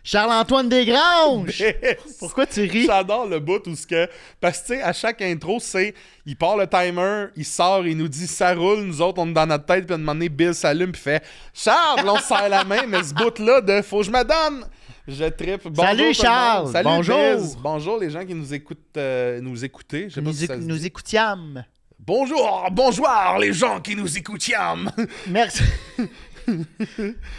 Charles-Antoine Desgranges! Mais Pourquoi tu ris? j'adore le bout où ce que... Parce que, tu sais, à chaque intro, il part le timer, il sort, il nous dit « ça roule », nous autres, on est dans notre tête, puis à un moment donné, Bill s'allume, puis fait « Charles! » On se serre la main, mais ce bout-là de « faut que je me donne », je trippe. Bonjour, Salut, tout le monde. Charles! Salut, Bonjour! Biz. Bonjour les gens qui nous écoutent, nous écoutez. Je sais pas si ça se dit. Nous écoutiams. Bonjour les gens qui nous écoutent. Merci.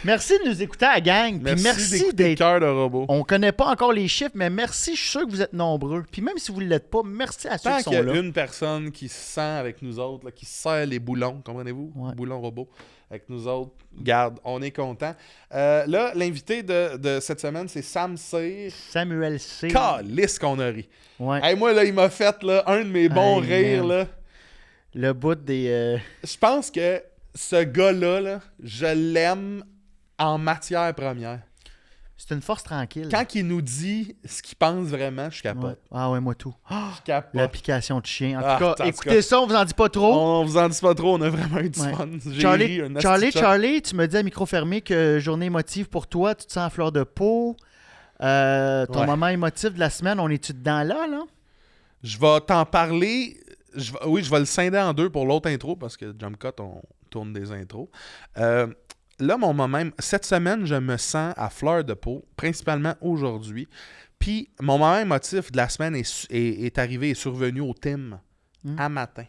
Merci de nous écouter à la gang. Puis merci d'écouter d'être... Cœur de robot. On connaît pas encore les chiffres, mais merci, je suis sûr que vous êtes nombreux. Puis même si vous ne l'êtes pas, merci à ceux Tant qui qu'il sont y a là. une personne qui se sent avec nous autres, là, qui serre les boulons, comprenez-vous? Ouais. Boulons robots avec nous autres. Garde, on est content. Là, l'invité de cette semaine, c'est Sam Cyr. Samuel C. Calisse qu'on a ri. Ouais. Hey, moi, là, il m'a fait là, un de mes bons Hey, rires. man. Là. Le bout des... Je pense que ce gars-là, là, je l'aime en matière première. C'est une force tranquille. Quand il nous dit ce qu'il pense vraiment, je capote. Ouais. Ah ouais, moi tout. Je capote. L'application de chien. En Ah, tout en cas, tout écoutez cas. ça, on vous en dit pas trop. On vous en dit pas trop, on a vraiment eu du Ouais. fun. J'ai ri, un asti de shot. Charlie, tu me dis à micro fermé que journée émotive pour toi, tu te sens à fleur de peau. Ton Ouais. moment émotif de la semaine, on est-tu dedans là? Je vais t'en parler. Oui, je vais le scinder en deux pour l'autre intro parce que Jump Cut, on tourne des intros. Là, mon moment, cette semaine, je me sens à fleur de peau, principalement aujourd'hui. Puis, mon moment émotif de la semaine est arrivé, est survenu au Tim à matin.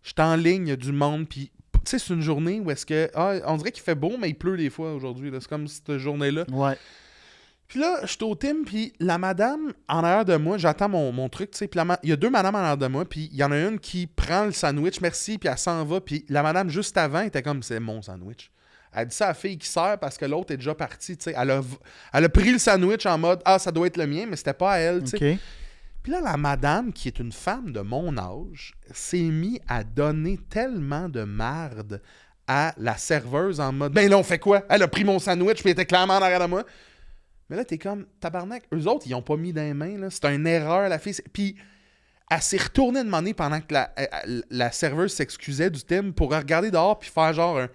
J'étais en ligne, il y a du monde, puis tu sais, c'est une journée où est-ce que... on dirait qu'il fait beau, mais il pleut des fois aujourd'hui. Là. C'est comme cette journée-là. Ouais. Puis là, je suis au Tim, puis la madame en arrière de moi, j'attends mon truc, tu sais, puis il y a deux madames en arrière de moi, puis il y en a une qui prend le sandwich, merci, puis elle s'en va, puis la madame juste avant était comme, c'est mon sandwich. Elle dit ça à la fille qui sert parce que l'autre est déjà partie, tu sais. Elle a pris le sandwich en mode, ça doit être le mien, mais c'était pas à elle, tu sais. OK. Puis là, la madame, qui est une femme de mon âge, s'est mise à donner tellement de marde à la serveuse en mode, ben là, on fait quoi? Elle a pris mon sandwich, puis elle était clairement en arrière de moi. Mais là, t'es comme, tabarnak, eux autres, ils ont pas mis dans les mains, là. C'est une erreur, la fille. Puis, elle s'est retournée demander pendant que la serveuse s'excusait du Tim pour regarder dehors puis faire genre un...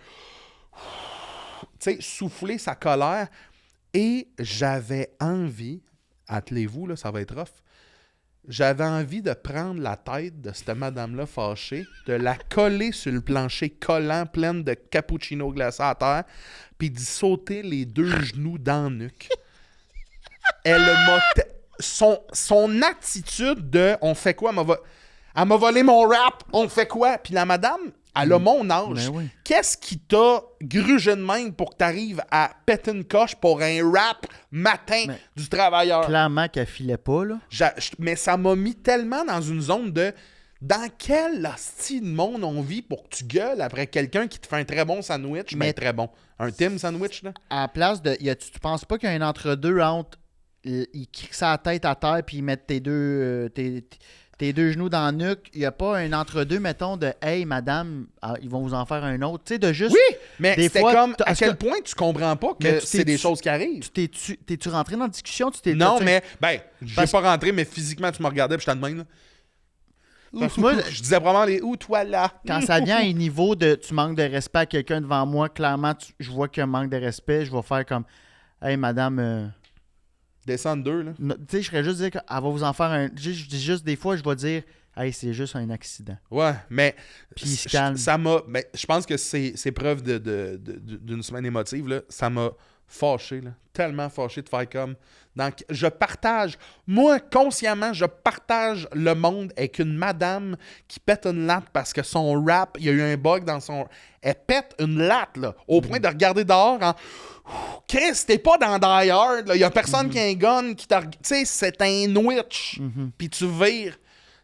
Tu sais, souffler sa colère. Et j'avais envie, attelez-vous, là, ça va être rough, j'avais envie de prendre la tête de cette madame-là fâchée, de la coller sur le plancher collant, pleine de cappuccino glacé à terre, puis d'y sauter les deux genoux dans le nuque. Elle m'a... Son attitude de « on fait quoi? » Elle m'a volé mon rap, on fait quoi? Puis la madame, elle a mon âge. Ben oui. Qu'est-ce qui t'a grugé de même pour que t'arrives à péter une coche pour un rap matin du travailleur? Clairement qu'elle filait pas, là. Mais ça m'a mis tellement dans une zone de... Dans quel hostie de monde on vit pour que tu gueules après quelqu'un qui te fait un très bon sandwich? Mais très bon. Un Tim sandwich, là? À la place de... tu penses pas qu'il y a un entre-deux entre... Ils crient sa tête à terre puis ils mettent tes deux genoux dans le nuque. Il n'y a pas un entre-deux, mettons, de « Hey, madame, ils vont vous en faire un autre. » Tu sais, de juste... Oui, mais des c'était fois, comme... À est-ce quel que- point tu comprends pas Mais que tu c'est t'es- des choses qui arrivent? T'es-tu rentré dans la discussion? Non, t'sais- mais... Ben, je Parce- vais pas rentrer, mais physiquement, tu me regardais puis j'étais de même, là. Parce que moi, Je disais vraiment les « Où, toi, là? » quand ça vient à un niveau de tu manques de respect à quelqu'un devant moi, clairement, je vois qu'il y a un manque de respect, je vais faire comme « Hey, madame... Descends de deux, là. Tu sais, je serais juste dire qu'elle va vous en faire un... Je dis juste, des fois, je vais dire « Hey, c'est juste un accident. Ouais, mais... Puis il se calme. Ça m'a... Ben, je pense que c'est preuve d'une semaine émotive, là. Ça m'a fâché, là. Tellement fâché de faire comme... Donc, je partage... Moi, consciemment, je partage le monde avec une madame qui pète une latte parce que son rap, il y a eu un bug dans son... Elle pète une latte, là, au point de regarder dehors en... Chris, t'es pas dans Die Hard, là. Il y a personne qui a un gun qui t'a... Tu sais, c'est un witch. Puis tu vires.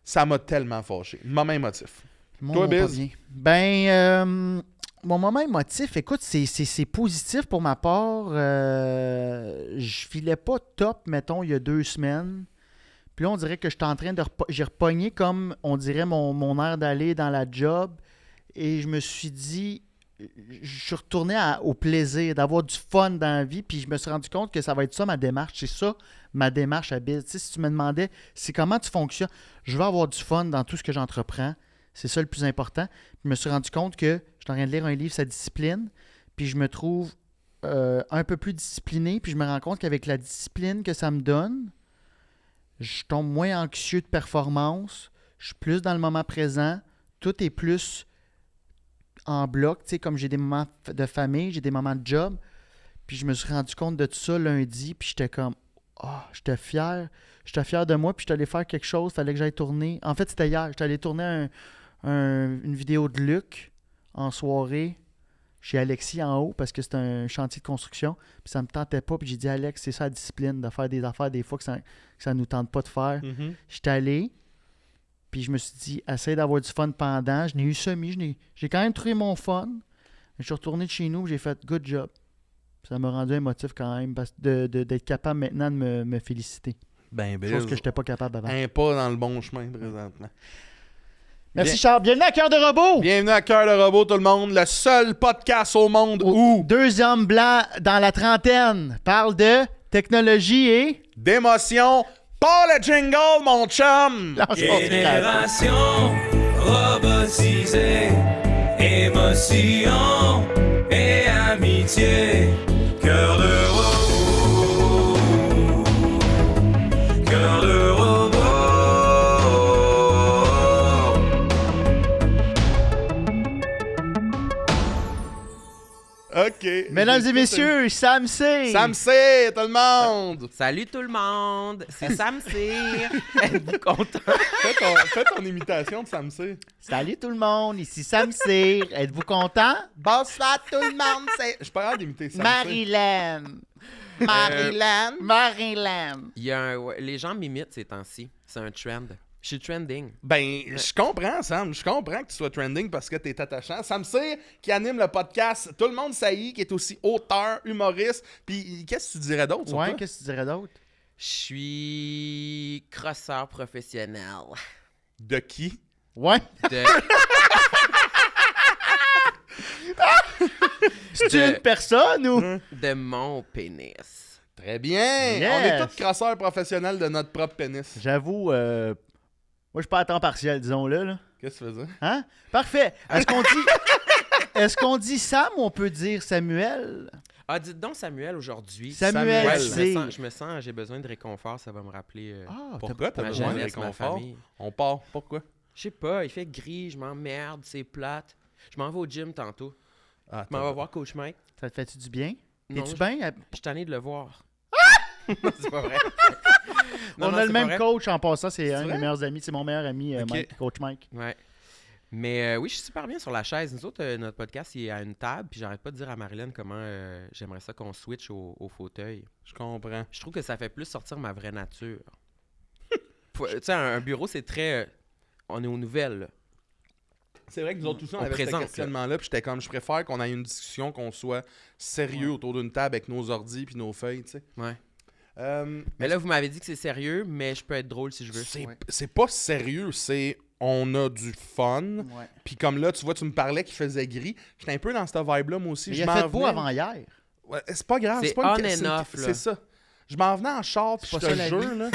Ça m'a tellement fâché. Moment émotif. Mon Toi, nom pas Biz? bien. Ben, mon moment émotif, écoute, c'est positif pour ma part. Je filais pas top, mettons, il y a 2 semaines. Puis là, on dirait que j'étais en train de... J'ai repogné comme, on dirait, mon air d'aller dans la job. Et je me suis dit... Je suis retourné au plaisir, d'avoir du fun dans la vie. Puis je me suis rendu compte que ça va être ça ma démarche. C'est ça ma démarche à Biz. Tu sais, si tu me demandais, c'est comment tu fonctionnes, je veux avoir du fun dans tout ce que j'entreprends. C'est ça le plus important. Puis je me suis rendu compte que je suis en train de lire un livre, sa discipline. Puis je me trouve un peu plus discipliné, puis je me rends compte qu'avec la discipline que ça me donne, je tombe moins anxieux de performance, je suis plus dans le moment présent, tout est plus en bloc, tu sais, comme j'ai des moments de famille, j'ai des moments de job, puis je me suis rendu compte de tout ça lundi, puis j'étais comme, j'étais fier de moi, puis j'étais allé faire quelque chose, fallait que j'aille tourner, en fait c'était hier, j'étais allé tourner une vidéo de Luc en soirée, chez Alexis en haut parce que c'est un chantier de construction. Puis ça me tentait pas. Puis j'ai dit, Alex, c'est ça la discipline, de faire des affaires des fois que ça nous tente pas de faire. Mhm. J'étais allé. Puis je me suis dit, essaye d'avoir du fun pendant. Je n'ai eu j'ai quand même trouvé mon fun. Je suis retourné de chez nous. J'ai fait good job. Ça m'a rendu émotif quand même d'être capable maintenant de me féliciter. Ben, Chose que je n'étais pas capable avant. Un pas dans le bon chemin présentement. Merci Charles. Bienvenue à Cœur de Robot. Bienvenue à Cœur de Robot, tout le monde. Le seul podcast au monde où deux hommes blancs dans la trentaine parlent de technologie et d'émotion. Pas le jingle, mon chum! Génération robotisée, émotion et amitié. Cœur de robot, cœur de robot. OK. Mesdames et messieurs, Sam C. Sam C, tout le monde! Salut tout le monde, c'est Sam Cyr. Êtes-vous content? Fais ton imitation de Sam C. Salut tout le monde, ici Sam C. Êtes-vous content? Bonsoir tout le monde, c'est... Je suis pas capable d'imiter Sam C. Marilyn. Marilyn. Il y a les gens m'imitent ces temps-ci. C'est un trend. Je suis trending. Ben, je comprends, Sam. Je comprends que tu sois trending parce que t'es attachant. Sam C, qui anime le podcast Tout le monde saillit, qui est aussi auteur, humoriste. Puis, qu'est-ce que tu dirais d'autre sur Ouais, toi? qu'est-ce que tu dirais d'autre? Je suis crosseur professionnel. De qui? Ouais. De... C'est De- une personne ou? de mon pénis. Très bien! Yes. On est tous crosseurs professionnels de notre propre pénis. J'avoue, moi je suis pas à temps partiel, disons-le. Là. Qu'est-ce que tu faisais? Hein? Parfait. Est-ce qu'on dit Sam ou on peut dire Samuel? Ah, dites donc Samuel aujourd'hui. Samuel, Ouais, c'est... je me sens, j'ai besoin de réconfort, ça va me rappeler Pourquoi t'as ma besoin de jeunesse, ma réconfort? famille. On part. Pourquoi? Je sais pas, il fait gris, je m'emmerde, c'est plate. Je m'en vais au gym tantôt. Ah, Je m'en vais voir Coach Mike. Ça te fait-tu du bien? Non, T'es-tu je bien? je suis tanné de le voir. Non, c'est pas vrai. On a le même coach en passant, c'est un de vrai? mes meilleurs amis, c'est mon meilleur ami, Ok. Mike, Coach Mike. Ouais. Mais oui, je suis super bien sur la chaise. Nous autres, notre podcast, il est à une table, puis j'arrête pas de dire à Marilyn comment j'aimerais ça qu'on switch au fauteuil. Je comprends. Je trouve que ça fait plus sortir ma vraie nature. Tu sais, un bureau, c'est très... on est aux nouvelles, là. C'est vrai que nous autres, tous, on On avait ce présente, questionnement-là, puis j'étais comme, je préfère qu'on ait une discussion, qu'on soit sérieux autour d'une table avec nos ordis puis nos feuilles, tu sais. Ouais. Euh, Mais là, vous m'avez dit que c'est sérieux, mais je peux être drôle si je veux. c'est pas sérieux, c'est on a du fun. Ouais. Puis comme là, tu vois, tu me parlais qu'il faisait gris. J'étais un peu dans cette vibe-là, moi aussi. Mais Je il a m'en fait beau venais- avant hier. Ouais, c'est pas grave, C'est c'est pas on une and c'est- off, là. C'est ça. Je m'en venais en char, puis je C'est pas te ça, la jure, vie. là.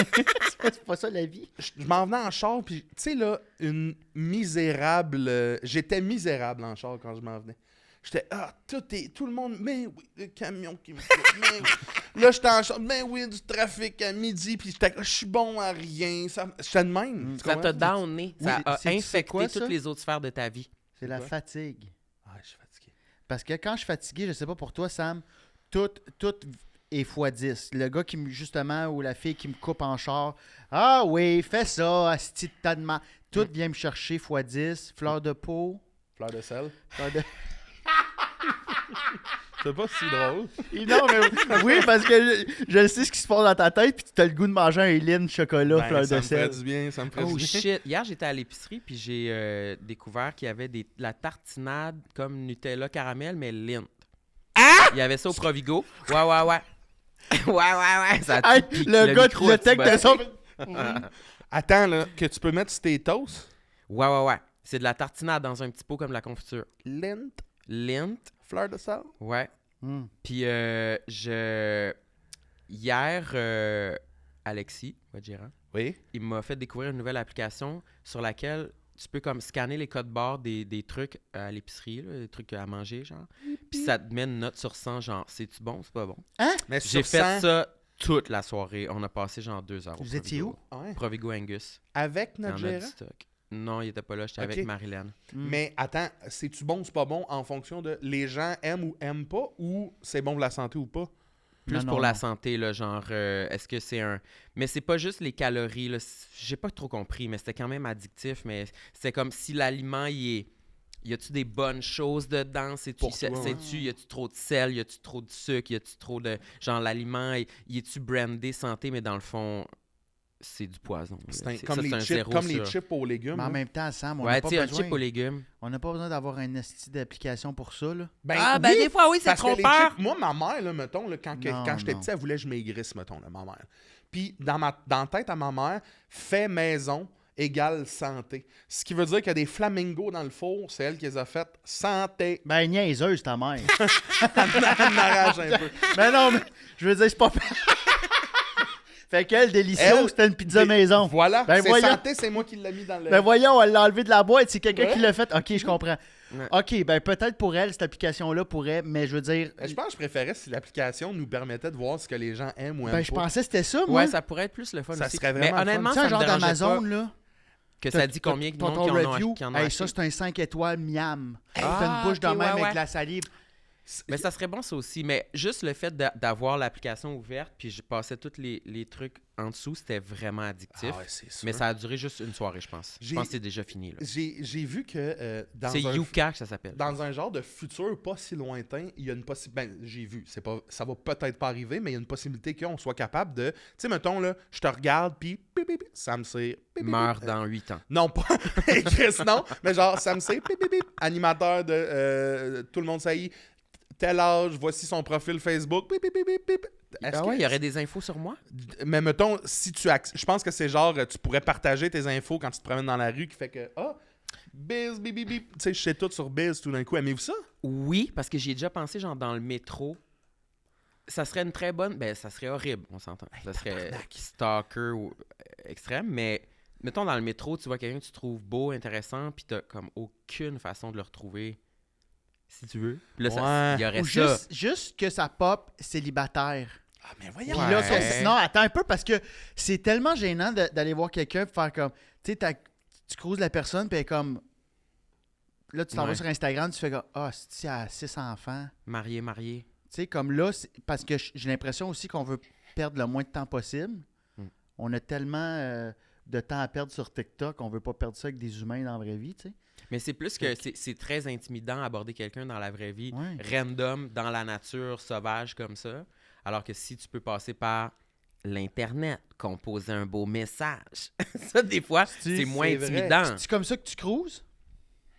C'est pas ça la vie. Je m'en venais en char, puis tu sais, là, une misérable... j'étais misérable en char quand je m'en venais. J'étais, tout le monde, mais oui, le camion qui me coupe, mais oui. Là, j'étais en char, mais oui, du trafic à midi, puis j'étais, je suis bon à rien. J'étais de même. tu Ça t'a comprends? downé. Oui, Ça a c'est infecté quoi, ça? toutes les autres sphères de ta vie. C'est la Quoi? fatigue. Ah, je suis fatigué. Parce que quand je suis fatigué, je sais pas pour toi, Sam, tout est x10. Le gars qui me, justement, ou la fille qui me coupe en char, ah oui, fais ça, asti de tas de mal. Tout vient me chercher x10, fleur de peau. Fleur de sel. Fleur de... C'est pas si drôle. Et non, mais oui, parce que je sais ce qui se passe dans ta tête, puis tu as le goût de manger un Lynn chocolat, Ben, fleur ça de me ferait sel. du bien, ça me ferait Oh du bien. shit! Hier, j'étais à l'épicerie puis j'ai découvert qu'il y avait la tartinade comme Nutella caramel, mais lente. Ah! Il y avait ça au Provigo. Ouais. ouais. Ça a Hey, piqué, le gars, micro le a-tu tech de bossé? son... Attends, là, que tu peux mettre sur tes toasts. Ouais. C'est de la tartinade dans un petit pot comme la confiture. Lente, Lente. fleur de sel. Ouais. Hmm. Puis hier, Alexis, votre gérant, Oui. il m'a fait découvrir une nouvelle application sur laquelle tu peux comme scanner les codes barres des trucs à l'épicerie, là, des trucs à manger, genre. Puis ça te met une note sur 100, genre, c'est-tu bon, c'est pas bon? Mais J'ai sur fait 100, ça toute la soirée. On a passé genre 2 heures. au Vous étiez Provigo. où? Ouais. Provigo Angus. Avec Il y en notre a gérant. du stock. Non, il était pas là. J'étais Ok. avec Marilyn. Mais attends, c'est-tu bon ou c'est pas bon en fonction de les gens aiment ou aiment pas ou c'est bon pour la santé ou pas? Plus Non, pour non, la non. santé, là, genre, est-ce que c'est un... Mais c'est pas juste les calories, là. J'ai pas trop compris, mais c'était quand même addictif. Mais c'est comme si l'aliment, il est... Y a-tu des bonnes choses dedans? Pour toi, ouais. Y a-tu trop de sel? Y a-tu trop de sucre? Y a-tu trop de... Genre, l'aliment, y est-tu brandé santé? Mais dans le fond, c'est du poison. là. C'est Ça, comme, les, c'est un chips, zéro comme les sur- chips aux légumes. Mais en là. même temps, Sam, on Ouais, n'a tu pas sais, un besoin... chip aux légumes. On n'a pas besoin d'avoir un esti d'application pour ça, là. Oui, fois, oui, parce que les chips, moi, ma mère, là, mettons, là, quand Non, j'étais non. petit, elle voulait que je maigrisse, mettons, là, ma mère. Puis, dans la tête à ma mère, fait maison égale santé. Ce qui veut dire qu'il y a des flamingos dans le four, c'est elle qui les a faites. Santé. Ben, niaiseuse, ta mère. Elle m'arrache un peu. Mais non, mais je veux dire, c'est pas... Fait qu'elle, délicieuse, Elle, c'était une pizza des- maison. Voilà, Ben c'est voyons. santé, c'est moi qui l'ai mis dans le... Ben voyons, elle l'a enlevé de la boîte, c'est quelqu'un Ouais. qui l'a fait. OK, je comprends. Ouais. OK, ben peut-être pour elle, cette application-là pourrait, mais je veux dire... Je pense que je préférais si l'application nous permettait de voir ce que les gens aiment ou aiment Ben, je pas. pensais que c'était ça, moi. Ouais, ça pourrait être plus le fun Ça aussi. serait Mais vraiment le fun. honnêtement, Tu sais, ça un me genre dérangeait d'Amazon, pas là. que ça dit combien de ton monde qui en ont, review, qui en ont hey, acheté. ça, c'est un 5 étoiles miam. Ah, T'as une bouche de ok, même ouais, avec ouais. la salive. Mais ça serait bon, ça aussi. Mais juste le fait d'avoir l'application ouverte, puis je passais tous les trucs en dessous, c'était vraiment addictif. Ah ouais, c'est sûr. Mais ça a duré juste une soirée, je pense. Je J'ai- pense que c'est déjà fini. là. J'ai vu que C'est Yuka que ça s'appelle. dans un genre de futur pas si lointain, il y a une possibilité. Ben, j'ai vu, ça va peut-être pas arriver, mais il y a une possibilité qu'on soit capable de. Tu sais, mettons, là, je te regarde, puis pip, pip, pip, ça me sait. Pip, pip, Meurt pip. dans 8 ans. Non, pas. Chris, non. Mais genre, ça me sait. Pip, pip, pip. Animateur de Tout le monde saillit. Tel âge, voici son profil Facebook. Pip, pip, pip, pip, pip. Est-ce Ah que- ouais, il y aurait des infos sur moi? Mais mettons, si tu je pense que c'est genre, tu pourrais partager tes infos quand tu te promènes dans la rue qui fait que, Biz, bip, bip, bip. Tu sais, je sais tout sur Biz tout d'un coup. Aimez-vous ça? Oui, parce que j'y ai déjà pensé, genre, dans le métro. Ça serait une très bonne... Ben, ça serait horrible, on s'entend. Ça serait stalker ou extrême, mais... Mettons, dans le métro, tu vois quelqu'un que tu trouves beau, intéressant, puis t'as comme aucune façon de le retrouver, si tu veux. Puis là, Ouais. il y aurait Ou ça. juste que ça pop célibataire. Ah, mais Puis voyons. là, Ouais. sinon, attends un peu, parce que c'est tellement gênant d'aller voir quelqu'un et faire comme... Tu sais, tu cruises la personne, puis elle est comme... Là, tu t'en vas Ouais. sur Instagram, tu fais comme... Ah, c'est à 6 enfants. Marié. Tu sais, comme là, parce que j'ai l'impression aussi qu'on veut perdre le moins de temps possible. Mm. On a tellement de temps à perdre sur TikTok, on veut pas perdre ça avec des humains dans la vraie vie, tu sais. Mais c'est plus que c'est très intimidant d'aborder quelqu'un dans la vraie vie, Ouais. random, dans la nature, sauvage comme ça. Alors que si tu peux passer par l'Internet, composer un beau message, ça, des fois, c'est moins c'est vrai. intimidant. C'est comme ça que tu cruises?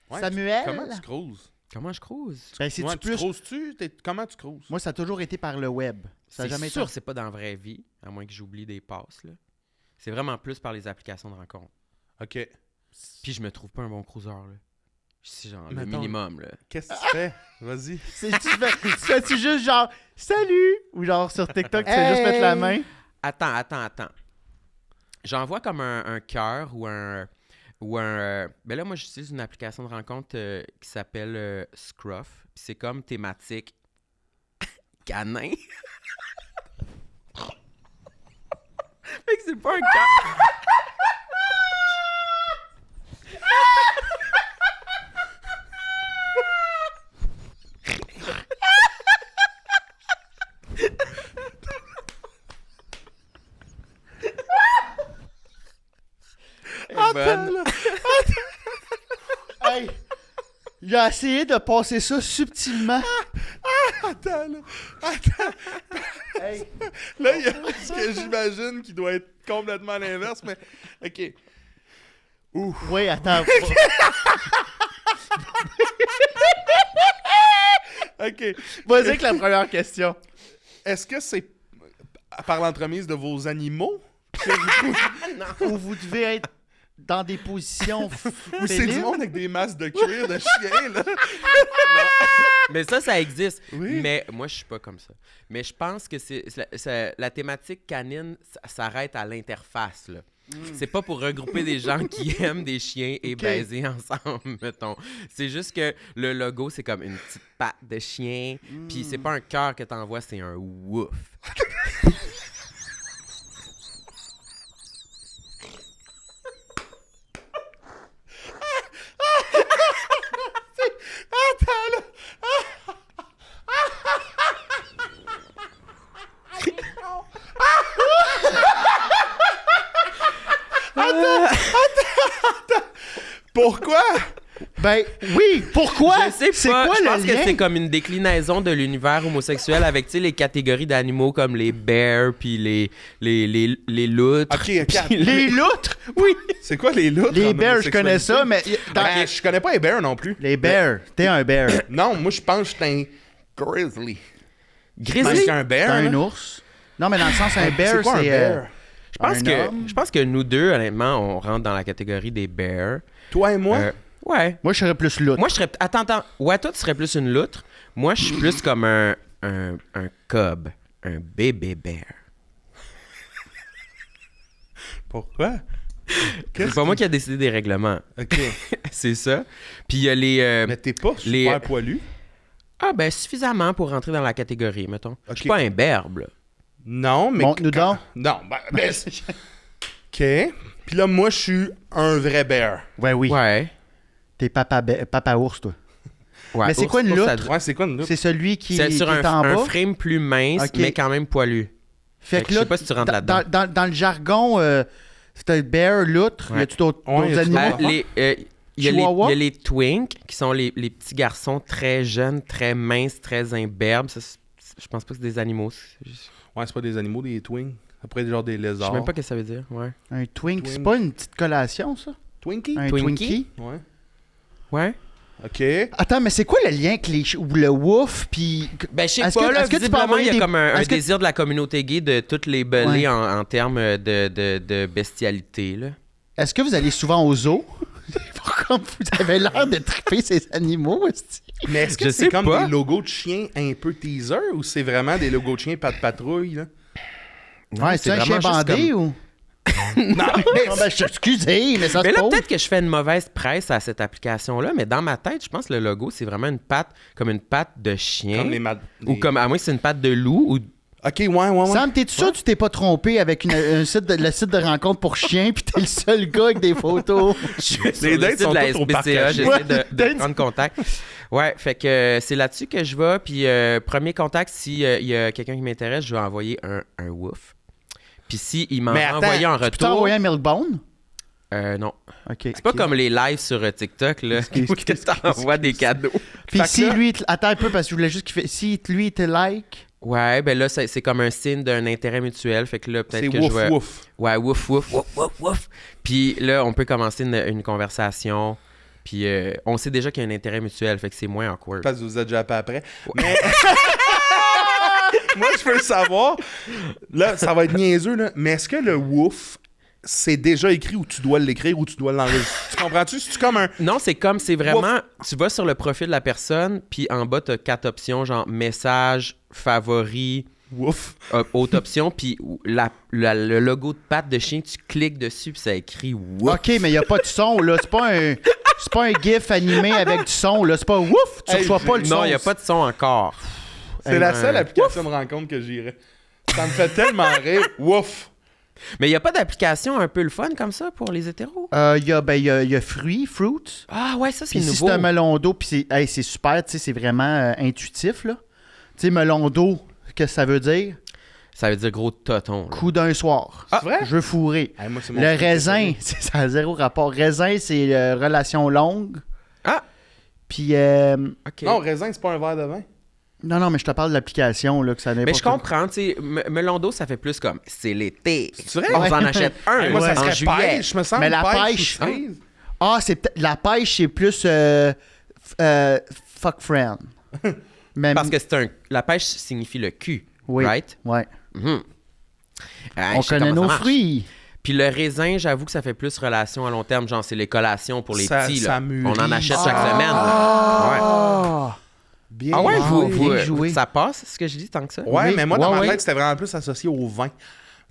Ouais, Samuel? Comment tu cruises? Comment je cruise? Ben, c'est-tu Ouais, tu plus... cruises-tu? Comment tu cruises? Moi, ça a toujours été par le web. Ça a C'est jamais sûr été... que c'est pas dans la vraie vie, à moins que j'oublie des passes. Là. C'est vraiment plus par les applications de rencontre. OK. Puis je me trouve pas un bon cruiser. Là. C'est genre le Mettons- minimum. Là. Qu'est-ce que tu fais? Vas-y. Tu fais-tu juste genre « Salut! » ou genre sur TikTok, tu fais juste mettre la main? Attends. J'envoie comme un cœur ou un... ben là, moi, j'utilise une application de rencontre qui s'appelle Scruff. Puis c'est comme thématique canin. Fait que c'est pas un cœur. Bonne. Hey! J'ai essayé de passer ça subtilement. Attends, là. Attends. Hey! Là, il y a ce que j'imagine qui doit être complètement l'inverse, mais... OK. Oui, attends. OK. Vas-y avec la première question. Est-ce que c'est par l'entremise de vos animaux? Où vous devez être dans des positions Ou c'est du féminines. monde avec des masses de cuir de chien, là. Mais ça existe. Oui. Mais moi, je suis pas comme ça. Mais je pense que la thématique canine s'arrête à l'interface, là. C'est pas pour regrouper des gens qui aiment des chiens et baiser ensemble, mettons. C'est juste que le logo, c'est comme une petite patte de chien. Puis c'est pas un cœur que t'envoies, c'est un wouf. Attends, là. Pourquoi? Ben oui, pourquoi? Je sais C'est pas, quoi je le pense que lien? c'est comme une déclinaison de l'univers homosexuel avec, tu sais, les catégories d'animaux comme les bears, puis les loutres. Ok, ok. Les loutres? Oui. C'est quoi les loutres? Les en bears, je connais ça, homosexualité? mais... Ben, je connais pas les bears non plus. Les bears. T'es un bear. Non, moi, je pense que je suis un grizzly. Grizzly? Parce qu'un bear, T'es un là, ours. Non, mais dans le sens, un bear, c'est quoi un c'est... bear? Je pense que nous deux, honnêtement, on rentre dans la catégorie des bears. Toi et moi? Ouais. Moi, je serais plus loutre. Moi, je serais... Attends. Ouais, toi, tu serais plus une loutre. Moi, je suis plus comme un cub. Un bébé bear. Pourquoi? C'est pas moi qui a décidé des règlements. Ok. C'est ça. Puis il y a les... Mais t'es pas super les- poilu? Ah, ben, suffisamment pour rentrer dans la catégorie, mettons. Je suis Ok. pas un berbe, là. Non, mais... Montre-nous donc. Non, ben OK. Puis là, moi, je suis un vrai bear. Ouais, oui. Ouais. T'es papa ours, toi. Ouais. Mais c'est quoi une ours, loutre? Ouais, c'est quoi une loutre? C'est celui qui C'est sur est en un bas. frame plus mince, Ok. mais quand même poilu. Fait Fait que que je là, sais pas si tu rentres là-dedans. dans le jargon, c'est un bear, loutre. Ouais. Y a-tu d'autres Ouais, y a-tu animaux? d'autres Il y a Chihuahua? les twinks, qui sont les petits garçons très jeunes, très minces, très imberbes. Ça, je pense pas que c'est des animaux. Ouais, c'est pas des animaux, des twins. Après, genre des Je lézards. sais même pas ce que ça veut dire. Ouais. Un twink. C'est Twink. pas une petite collation, ça? Twinkie? Un Twinkie? Twinkie? Ouais. Ouais. OK. Attends, mais c'est quoi le lien avec ou le wouf, puis... Ben, je sais Est-ce pas, que- là, est-ce que tu peux visiblement, envoyer il y a des- comme un est-ce que- désir de la communauté gay de toutes les beller Ouais. en termes de bestialité, là. Est-ce que vous allez souvent au zoo? Pourquoi vous avez l'air de triper ces animaux, esti? Mais est-ce que Je c'est sais comme pas. des logos de chiens un peu teaser ou c'est vraiment des logos de chiens pas de patrouille, là? Ouais, c'est un chien vraiment juste bandé comme- ou... non, ben, excusez, mais ça Mais se là, pose. peut-être que je fais une mauvaise presse à cette application-là, mais dans ma tête, je pense que le logo, c'est vraiment une patte, comme une patte de chien. Comme les Ou comme, à moins que c'est une patte de loup, ou... OK, ouais. Sam, t'es-tu sûr que tu t'es pas trompé avec le site de rencontre pour chiens, puis t'es le seul gars avec des photos? Les dates sont de la toutes au SPCA, partagé. j'essaie Ouais, de dates. prendre contact. Ouais, fait que c'est là-dessus que je vais. Puis premier contact, s'il y a quelqu'un qui m'intéresse, je vais envoyer un wouf. Puis s'il m'en Mais a attends, envoyé en Tu t'as retour... envoyé un milkbone? Non. OK. C'est pas comme les lives sur TikTok, là, où que t'envoies des cadeaux. Puis Fait que si là- lui... Attends un peu, parce que je voulais juste qu'il fait... Si lui, il te like... Ouais, ben là, c'est comme un signe d'un intérêt mutuel. Fait que là, peut-être C'est que wouf, je vais... wouf. Ouais, wouf, wouf, wouf, wouf, wouf. Puis là, on peut commencer une conversation. Puis on sait déjà qu'il y a un intérêt mutuel, fait que c'est moins awkward. Parce que vous êtes déjà pas après. Mais... Moi, je veux savoir... Là, ça va être niaiseux, là. Mais est-ce que le wouf, c'est déjà écrit ou tu dois l'écrire ou tu dois l'enregistrer? Tu comprends-tu? C'est comme un... Non, c'est vraiment... Tu vas sur le profil de la personne, puis en bas, t'as 4 options, genre message, favori, Wouf. autre option, puis le logo de patte de chien, tu cliques dessus, puis ça écrit wouf. OK, mais il n'y a pas de son, là. C'est pas un gif animé avec du son, là. C'est pas ouf, tu Hey, reçois pas le son. Non, il n'y a pas de son encore. C'est la un- seule application de rencontre que j'irais. Ça me fait tellement rire. Wouf. Mais il n'y a pas d'application un peu le fun comme ça pour les hétéros? Il y a Fruits. Ah ouais, ça, c'est Puis si nouveau. c'est un melon d'eau, puis c'est super, tu sais, c'est vraiment intuitif, là. Tu sais, melon d'eau, qu'est-ce que ça veut dire? Ça veut dire gros toton. là. Coup d'un soir. C'est vrai? Je veux fourrer. Hey, moi, c'est mon Le truc raisin, préféré. ça a zéro rapport. Raisin, c'est relation longue. Ah! Puis, OK. Non, raisin, c'est pas un verre de vin. non, mais je te parle de l'application, là, que ça n'est Mais pas... je comprends, tu sais, melon d'eau, ça fait plus comme c'est l'été. C'est vrai? On Ouais. s'en achète un Hey, moi, ça en serait juillet. pêche, me semble. Mais la pêche. pêche, ou cerise. Ah, c'est peut-être... La pêche, c'est plus... fuck friend. Mais, Parce que la pêche signifie le cul, oui, right? ouais. Mhm. On Je sais connaît comment nos ça marche. fruits. Puis le raisin, j'avoue que ça fait plus relation à long terme. Genre, c'est les collations pour les petits. Ça Là. mûrit. On en achète chaque semaine. Ah! Bien Ah ouais, Wow, bien joué. ça passe, ce que je dis, tant que ça? Ouais, Oui. mais moi, dans Ouais, ma ouais. tête, c'était vraiment plus associé au vin. Tu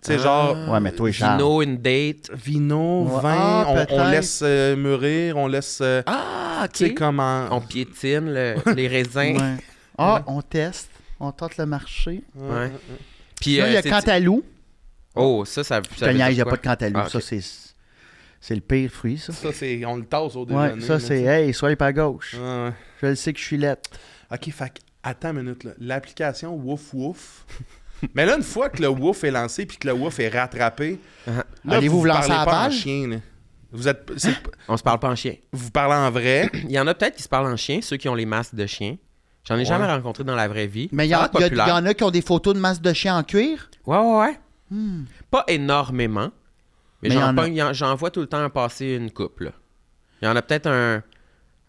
sais, genre, Ouais, mais toi, Charles. Vino, une date. vino, Ouais. vin, Ah, on peut-être. laisse mûrir, on laisse... Ah, tu sais, OK. comment... On piétine les raisins. Ouais. Ah, on teste. On tente le marché. Ouais. Puis, Sinon, il y a c'est- Cantalou. Oh, ça veut Il n'y dire a quoi? pas de Cantalou. Ah, ok. Ça, c'est le pire fruit, ça. Ça, c'est... On le tasse au déjeuner. Ouais, ça, là, c'est tu sais. hey, swipe à gauche. Ouais, ouais. Je le sais que je suis lettre. OK, fait que, attends une minute, là. L'application Wouf Wouf... Mais là, une fois que le Wouf est lancé puis que le Wouf est rattrapé... là, Allez-vous vous lancer parlez à pas en balle? chien, là. On se parle pas en chien. Vous parlez en vrai. Il y en a peut-être qui se parlent en chien, ceux qui ont les masques de chien. J'en ai Ouais. jamais rencontré dans la vraie vie. Mais il y, Ça a en- l'air il y populaire. en a qui ont des photos de masques de chien en cuir. Ouais. Hmm. Pas énormément. Mais, Mais il y en a. j'en vois tout le temps passer une coupe. Là. Il y en a peut-être un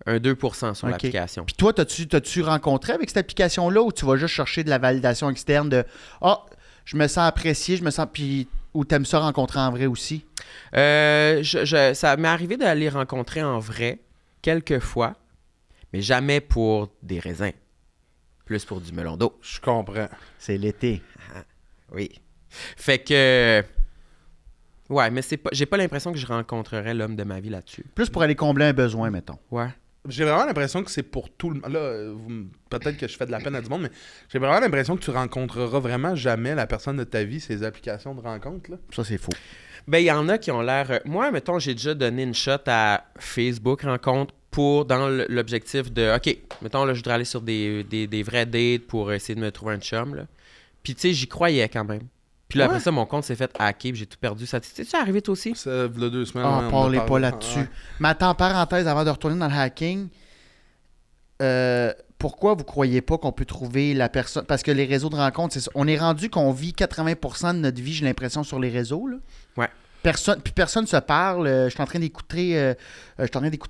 2% sur Ok. l'application. Puis toi, t'as-tu rencontré avec cette application-là ou tu vas juste chercher de la validation externe de ah, je me sens apprécié, je me sens. Puis ou t'aimes ça rencontrer en vrai aussi? Ça m'est arrivé d'aller rencontrer en vrai quelques fois, mais jamais pour des raisins. Plus pour du melon d'eau. Je comprends. C'est l'été. Oui. Fait que. Ouais, mais c'est pas. J'ai pas l'impression que je rencontrerais l'homme de ma vie là-dessus. Plus pour aller combler un besoin, mettons. Ouais. J'ai vraiment l'impression que c'est pour tout le monde. Là, peut-être que je fais de la peine à du monde, mais j'ai vraiment l'impression que tu rencontreras vraiment jamais la personne de ta vie, ces applications de rencontre. Là. Ça, c'est faux. Ben, il y en a qui ont l'air. Moi, mettons, j'ai déjà donné une shot à Facebook Rencontre dans l'objectif de. OK, mettons, là, je voudrais aller sur des vrais dates pour essayer de me trouver un chum. Là. Puis, tu sais, j'y croyais quand même. Puis là, Ouais. après ça, mon compte s'est fait hacker, puis j'ai tout perdu. Ça t'es-tu arrivé toi aussi? Ça, il y a 2 semaines. Ah, ouais, on en a parlez pas parlé. là-dessus. Ouais. Mais attends, parenthèse, avant de retourner dans le hacking, pourquoi vous croyez pas qu'on peut trouver la personne? Parce que les réseaux de rencontres, c'est ça. On est rendu qu'on vit 80% de notre vie, j'ai l'impression, sur les réseaux. Là. Ouais. Personne se parle. Je suis en train d'écouter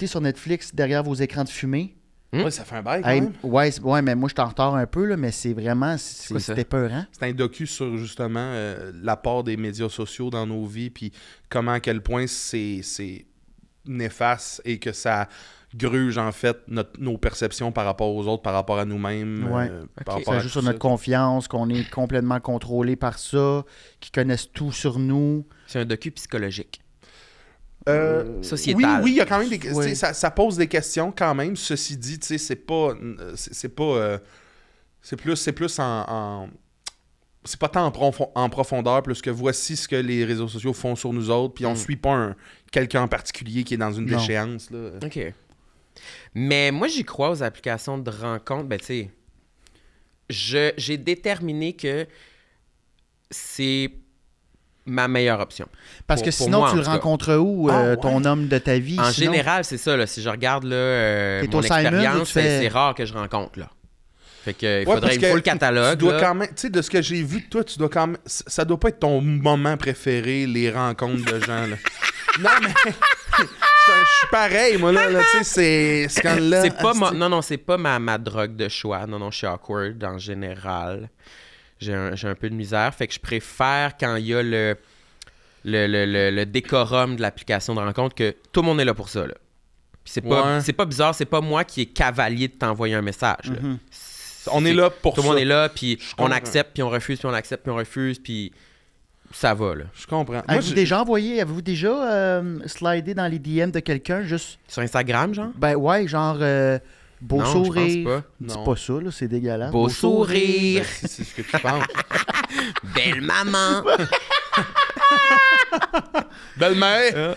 sur Netflix derrière vos écrans de fumée. Ouais, ça fait un bail quand Hey, même. ouais, mais moi, je suis en retard un peu, là, mais c'est vraiment... quoi ça? C'était épeurant. C'est un docu sur justement l'apport des médias sociaux dans nos vies, puis comment à quel point c'est néfaste et que ça gruge en fait nos perceptions par rapport aux autres, par rapport à nous-mêmes. Ouais. Par Ok. rapport Ça à joue tout sur notre ça. confiance, qu'on est complètement contrôlé par ça, qu'ils connaissent tout sur nous. C'est un docu psychologique. Oui, Sociétal. il y a quand même des tu Oui. sais, ça pose des questions quand même. Ceci dit, tu sais, c'est pas c'est plus en c'est pas tant en profondeur plus que voici ce que les réseaux sociaux font sur nous autres, puis on suit pas quelqu'un en particulier qui est dans une Non. déchéance là. OK. Mais moi, j'y crois aux applications de rencontre. Ben, tu sais, j'ai déterminé que c'est ma meilleure option. Parce Pour- que pour sinon, moi, tu en le tout cas. rencontres où, Ah, ouais. ton homme de ta vie? En sinon? général, c'est ça. Là, si je regarde là, T'es mon au Simon ou expérience, tu fais- c'est rare que je rencontre. Là. Fait que, il Ouais, faudrait parce il me faut que le catalogue. Tu dois là. quand même, tu sais, de ce que j'ai vu de toi, tu dois quand même, ça doit pas être ton moment préféré, les rencontres de gens, là. Non, mais, je suis pareil, moi, là, tu sais, c'est quand là. C'est pas non, c'est pas ma drogue de choix. Non, je suis awkward en général. J'ai un peu de misère. Fait que je préfère quand il y a le décorum de l'application de rencontre que tout le monde est là pour ça. Là. Puis Ouais. c'est pas bizarre, c'est pas moi qui est cavalier de t'envoyer un message. là. Mhm. On est là pour Tout le ça. monde est là, puis Je on comprends. accepte, puis on refuse, puis on accepte, puis on refuse, puis ça va, là. Je comprends. Moi, Avez-vous déjà slidé dans les DM de quelqu'un juste... Sur Instagram, genre? Ben ouais, genre beau Non, sourire. je pense pas. Dis Non. pas ça, là, c'est dégueulasse. Beau sourire, ben, c'est ce que tu penses. belle maman. Belle-mère!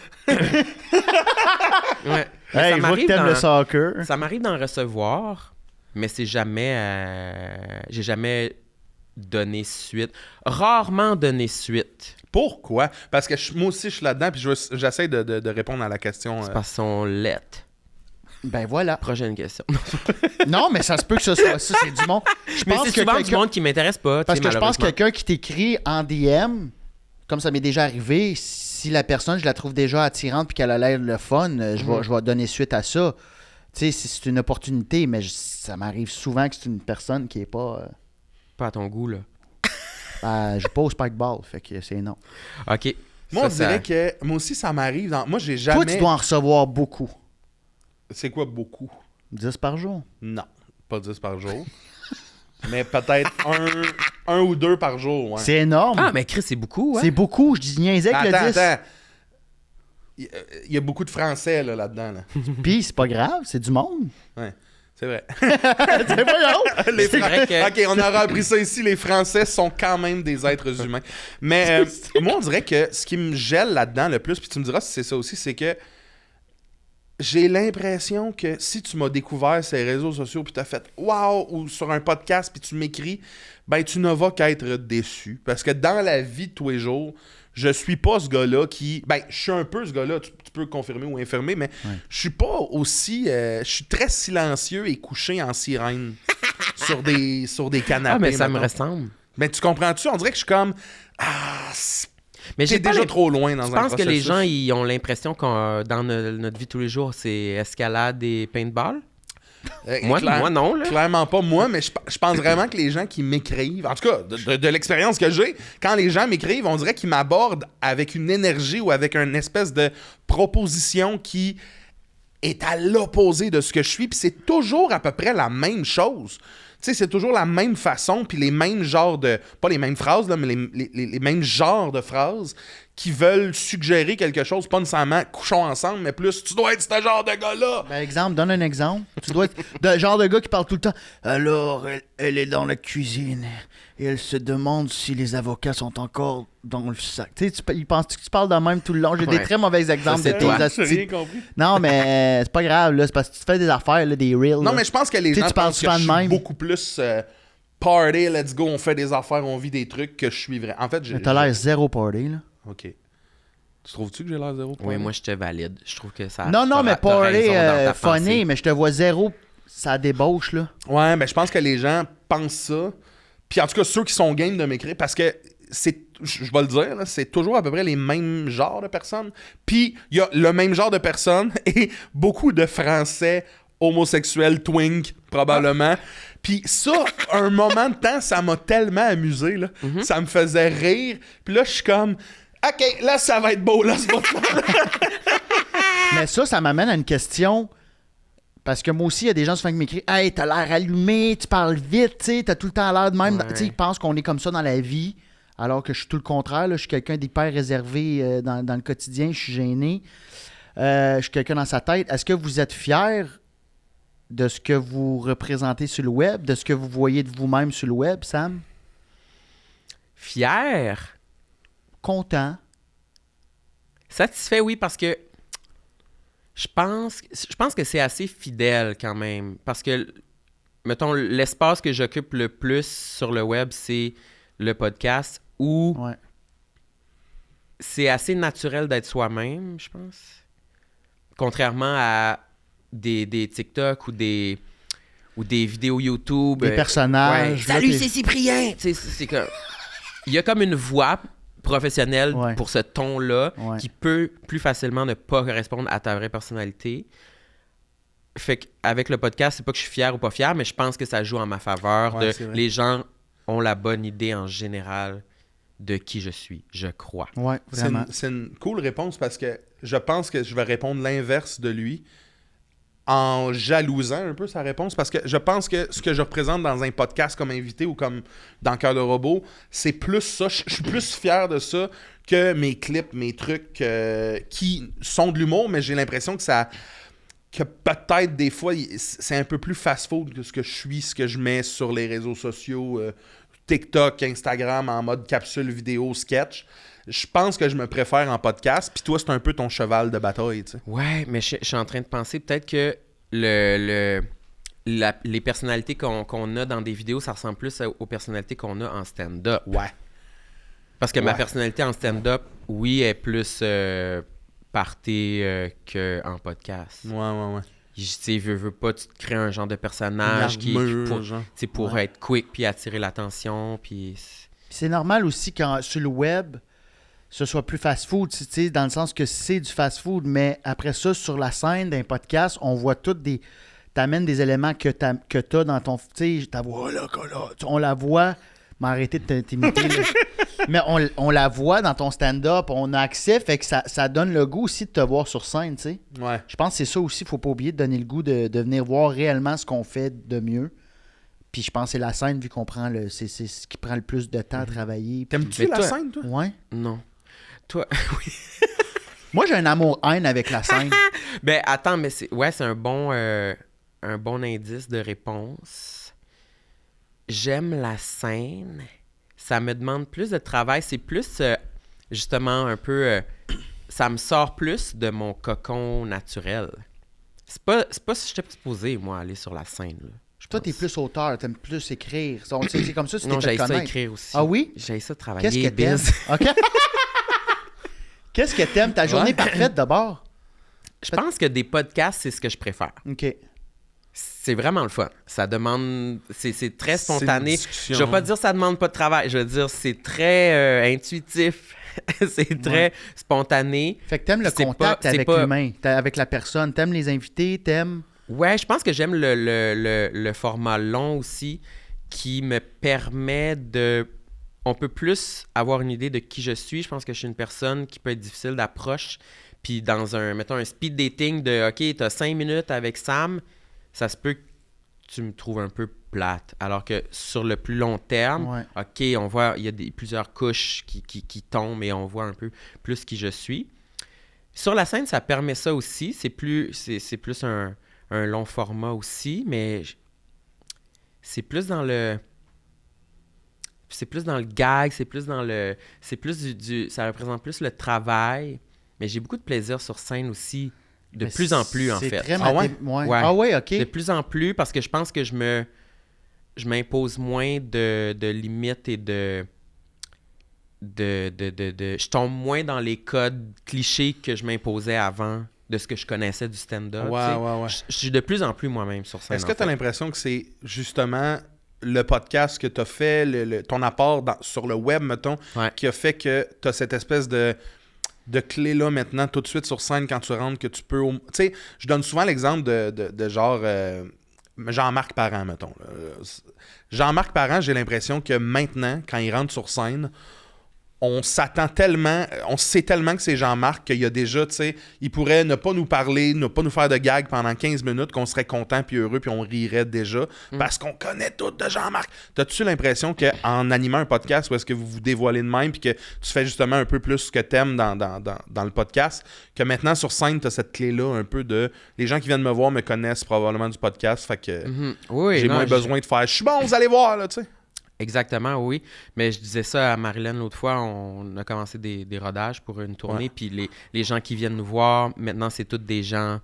Ouais. Mais Hey, ça je vois que m'arrive t'aimes le dans- soccer. Ça m'arrive d'en recevoir, mais c'est jamais... j'ai jamais donné suite. Rarement donné suite. Pourquoi? Parce que moi aussi, je suis là-dedans, puis j'essaie de répondre à la question. C'est parce qu'ils sont lettres. Ben voilà. Prochaine question. Non, mais ça se peut que ce soit ça, c'est du monde. Je Mais pense c'est que souvent du quelqu'un- monde qui m'intéresse pas. Parce tu sais, que je pense que malheureusement. quelqu'un qui t'écrit en DM, comme ça m'est déjà arrivé, si la personne, je la trouve déjà attirante puis qu'elle a l'air le fun, je vais donner suite à ça. Tu sais, c'est une opportunité, mais ça m'arrive souvent que c'est une personne qui est pas... Pas à ton goût, là. je joue pas au spike ball, fait que c'est non. OK. Moi, on Ça, dirait que... Moi aussi, ça m'arrive. Moi, j'ai jamais... Toi, tu dois en recevoir beaucoup. C'est quoi beaucoup? 10 par jour. Non, pas 10 par jour. Mais peut-être un ou deux par jour, ouais. C'est énorme. Ah, mais Chris, c'est beaucoup, ouais. C'est beaucoup. Je dis niaisais avec le 10. Attends. Il y a beaucoup de Français là-dedans. Là. Puis c'est pas grave, c'est du monde. Ouais, c'est vrai. C'est voyons. Les C'est vrai que- OK, on aura appris ça ici. Les Français sont quand même des êtres humains. Mais moi, on dirait que ce qui me gèle là-dedans le plus, puis tu me diras si c'est ça aussi, c'est que j'ai l'impression que si tu m'as découvert ces réseaux sociaux puis t'as fait « wow » ou sur un podcast puis tu m'écris, ben tu ne vas qu'être déçu. Parce que dans la vie de tous les jours, je suis pas ce gars-là qui... Ben, je suis un peu ce gars-là, tu peux confirmer ou infirmer, mais je suis pas aussi... je suis très silencieux et couché en sirène sur des canapés. Ah, mais ça me mettons. ressemble. Mais tu comprends-tu? On dirait que je suis comme... Mais T'es pas déjà l'im- trop loin dans Je un pense que les processus. gens, ils ont l'impression que dans notre vie tous les jours, c'est escalade et paintball. Moi non, là. Clairement pas moi, mais je pense vraiment que les gens qui m'écrivent, en tout cas, de l'expérience que j'ai, quand les gens m'écrivent, on dirait qu'ils m'abordent avec une énergie ou avec une espèce de proposition qui est à l'opposé de ce que je suis, puis c'est toujours à peu près la même chose. Tu sais, c'est toujours la même façon, puis les mêmes genres de... Pas les mêmes phrases, là, mais les mêmes genres de phrases qui veulent suggérer quelque chose, pas nécessairement couchons ensemble, mais plus tu dois être ce genre de gars-là. Ben, exemple, donne un exemple. Tu dois être le genre de gars qui parle tout le temps. Alors, elle est dans la cuisine et elle se demande si les avocats sont encore dans le sac. Tu sais, il pense que tu parles de même tout le long. J'ai des Ouais. très mauvais exemples Ça, de c'est tes toi. J'ai astuces. rien compris. Non, mais c'est pas grave, là. C'est parce que tu te fais des affaires, là, des reels. Non, là. mais je pense que les Tu sais, gens tu parles pensent que souvent je de suis même. beaucoup plus party, let's go, on fait des affaires, on vit des trucs que je suis vrai. En fait, Mais t'as l'air zéro party, là. OK. Tu trouves-tu que j'ai l'air zéro? Oui, moi, je te valide. Je trouve que ça... Non, mais t'as party raison dans ta funny, pensée. mais je te vois zéro, ça débauche, là. Ouais, mais je pense que les gens pensent ça. Puis en tout cas, ceux qui sont game de m'écrire, parce que je vais le dire, là, c'est toujours à peu près les mêmes genres de personnes. Puis il y a le même genre de personnes et beaucoup de Français homosexuels, twink, probablement. Puis ça, un moment de temps, ça m'a tellement amusé, là. Ça me faisait rire. Puis là, je suis comme... OK, là, ça va être beau, là, ce bout-là. Mais ça m'amène à une question. Parce que moi aussi, il y a des gens souvent qui m'écrivent « Hey, t'as l'air allumé, tu parles vite, tu sais, t'as tout le temps l'air de même. Ouais. Tu sais, ils pensent qu'on est comme ça dans la vie, alors que je suis tout le contraire. Là. Je suis quelqu'un d'hyper réservé dans le quotidien, je suis gêné. Je suis quelqu'un dans sa tête. Est-ce que vous êtes fier de ce que vous représentez sur le web, de ce que vous voyez de vous-même sur le web, Sam? Fier? Content? Satisfait, oui, parce que je pense que c'est assez fidèle quand même. Parce que, mettons, l'espace que j'occupe le plus sur le web, c'est le podcast où Ouais. c'est assez naturel d'être soi-même, je pense. Contrairement à des TikTok ou des vidéos YouTube. Des personnages. là, Salut, t'es- c'est Cyprien! Tu sais, c'est comme... Il y a comme une voix professionnelle Ouais. pour ce ton-là Ouais. qui peut plus facilement ne pas correspondre à ta vraie personnalité. Fait qu'avec le podcast, c'est pas que je suis fier ou pas fier, mais je pense que ça joue en ma faveur. Ouais, c'est vrai. Les gens ont la bonne idée en général de qui je suis, je crois. Ouais, vraiment. C'est une cool réponse parce que je pense que je vais répondre l'inverse de lui en jalousant un peu sa réponse parce que je pense que ce que je représente dans un podcast comme invité ou comme dans Cœur de robot, c'est plus ça. Je suis plus fier de ça que mes clips, mes trucs qui sont de l'humour, mais j'ai l'impression que ça... que peut-être des fois, c'est un peu plus fast-food que ce que je suis, ce que je mets sur les réseaux sociaux, TikTok, Instagram, en mode capsule vidéo, sketch. Je pense que je me préfère en podcast, puis toi, c'est un peu ton cheval de bataille, tu sais. Ouais, mais je suis en train de penser peut-être que les personnalités qu'on a dans des vidéos, ça ressemble plus aux personnalités qu'on a en stand-up. Ouais. Parce que ma Ouais. personnalité en stand-up, oui, est plus party qu'en podcast. Ouais. Tu sais, veux pas, tu te crées un genre de personnage Une qui armure, pour, genre. tu sais, pour Ouais. être quick puis attirer l'attention. Puis Puis c'est normal aussi quand sur le web, ce soit plus fast-food, tu sais, dans le sens que c'est du fast-food, mais après ça, sur la scène d'un podcast, on voit toutes des... T'amènes des éléments que t'as dans ton... Tu sais, ta voix là, on la voit m'arrêter de t'imiter. Là. Mais on la voit dans ton stand-up, on a accès, fait que ça donne le goût aussi de te voir sur scène, tu sais. Ouais. Je pense que c'est ça aussi, faut pas oublier de donner le goût de venir voir réellement ce qu'on fait de mieux. Puis je pense que c'est la scène, vu qu'on prend c'est ce qui prend le plus de temps à travailler. Puis... T'aimes-tu Mais la toi- scène, toi? Ouais. Non. Toi, oui. Moi, j'ai un amour-haine avec la scène. Ben, attends, mais c'est un bon indice de réponse. J'aime la scène. Ça me demande plus de travail. C'est plus, justement, un peu... ça me sort plus de mon cocon naturel. C'est pas si j'étais supposé, moi, aller sur la scène, là. Toi, t'es plus auteur, t'aimes plus écrire. C'est comme ça que tu Non, t'es fait j'ai ça connaître. écrire aussi. Ah oui? J'ai ça travailler. Qu'est-ce que t'aimes? biz. OK. Qu'est-ce que t'aimes? Ta journée parfaite, d'abord? Je pense que des podcasts, c'est ce que je préfère. OK. C'est vraiment le fun. Ça demande... C'est très C'est une spontané. discussion. Je vais pas dire que ça demande pas de travail. Je veux dire, c'est très intuitif. C'est très spontané. Fait que t'aimes le C'est contact pas- c'est avec pas- l'humain, avec la personne. T'aimes les invités, t'aimes... Ouais, je pense que j'aime le format long aussi qui me permet de... On peut plus avoir une idée de qui je suis. Je pense que je suis une personne qui peut être difficile d'approche. Puis dans mettons, un speed dating de « OK, t'as 5 minutes avec Sam », ça se peut que tu me trouves un peu plate. Alors que sur le plus long terme, Ouais. OK, on voit, il y a plusieurs couches qui tombent et on voit un peu plus qui je suis. Sur la scène, ça permet ça aussi. C'est plus un long format aussi, mais c'est plus dans le... C'est plus dans le gag, c'est plus dans le... C'est plus ça représente plus le travail. Mais j'ai beaucoup de plaisir sur scène aussi. De Mais plus en plus, en c'est fait. Très Ah ouais? Ouais. Ah ouais, OK. De plus en plus, parce que je pense que je m'impose moins de limites et je tombe moins dans les codes clichés que je m'imposais avant de ce que je connaissais du stand-up. Ouais, tu sais. ouais. Je suis de plus en plus moi-même sur scène. Est-ce que en tu as fait. l'impression que c'est justement le podcast que tu as fait, ton apport sur le web, mettons, Ouais. qui a fait que tu as cette espèce de clé-là maintenant, tout de suite sur scène quand tu rentres, que tu peux... Tu sais, je donne souvent l'exemple de genre Jean-Marc Parent, mettons. Là. Jean-Marc Parent, j'ai l'impression que maintenant, quand il rentre sur scène, on s'attend tellement, on sait tellement que c'est Jean-Marc qu'il y a déjà, tu sais, il pourrait ne pas nous parler, ne pas nous faire de gag pendant 15 minutes, qu'on serait content puis heureux puis on rirait déjà parce qu'on connaît tout de Jean-Marc. T'as-tu l'impression qu'en animant un podcast où est-ce que vous vous dévoilez de même puis que tu fais justement un peu plus ce que t'aimes dans le podcast, que maintenant sur scène, t'as cette clé-là un peu de... Les gens qui viennent me voir me connaissent probablement du podcast, fait que Mhm. Oui, j'ai non, moins besoin de faire « Je suis bon, vous allez voir, là, tu sais. » Exactement, oui. Mais je disais ça à Marilyn l'autre fois. On a commencé des rodages pour une tournée. Ouais. Puis les gens qui viennent nous voir, maintenant, c'est tous des gens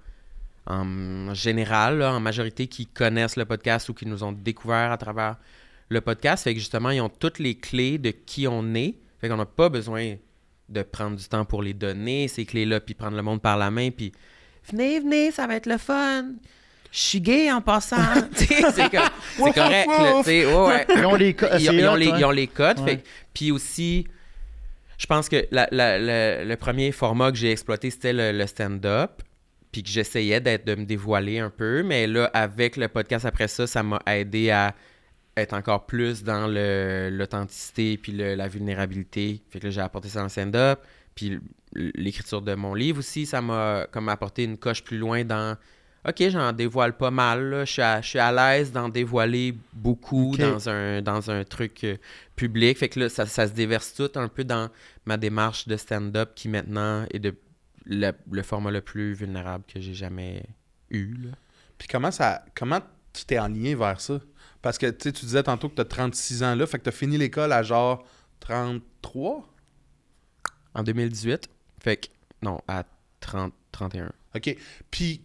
en général, là, en majorité, qui connaissent le podcast ou qui nous ont découvert à travers le podcast. Fait que justement, ils ont toutes les clés de qui on est. Fait qu'on n'a pas besoin de prendre du temps pour les donner, ces clés-là, puis prendre le monde par la main, puis venez, ça va être le fun. Je suis gay en passant. Tu sais, c'est correct. Là, tu sais, ouais. Ils ont les codes. Ils ont les codes. Ouais. Fait que- puis aussi, je pense que le premier format que j'ai exploité, c'était le stand-up. Puis que j'essayais de me dévoiler un peu. Mais là, avec le podcast après ça, ça m'a aidé à être encore plus dans l'authenticité puis la vulnérabilité. Fait que là, j'ai apporté ça dans le stand-up. Puis l'écriture de mon livre aussi, ça m'a comme apporté une coche plus loin dans... OK, j'en dévoile pas mal. Là. Je suis à l'aise d'en dévoiler beaucoup OK. dans un truc public. Fait que là, ça se déverse tout un peu dans ma démarche de stand-up qui maintenant est le format le plus vulnérable que j'ai jamais eu. Là. Puis comment tu t'es enligné vers ça? Parce que tu disais tantôt que tu as 36 ans là, fait que tu as fini l'école à genre 33? En 2018. Fait que, non, à 31. OK. Puis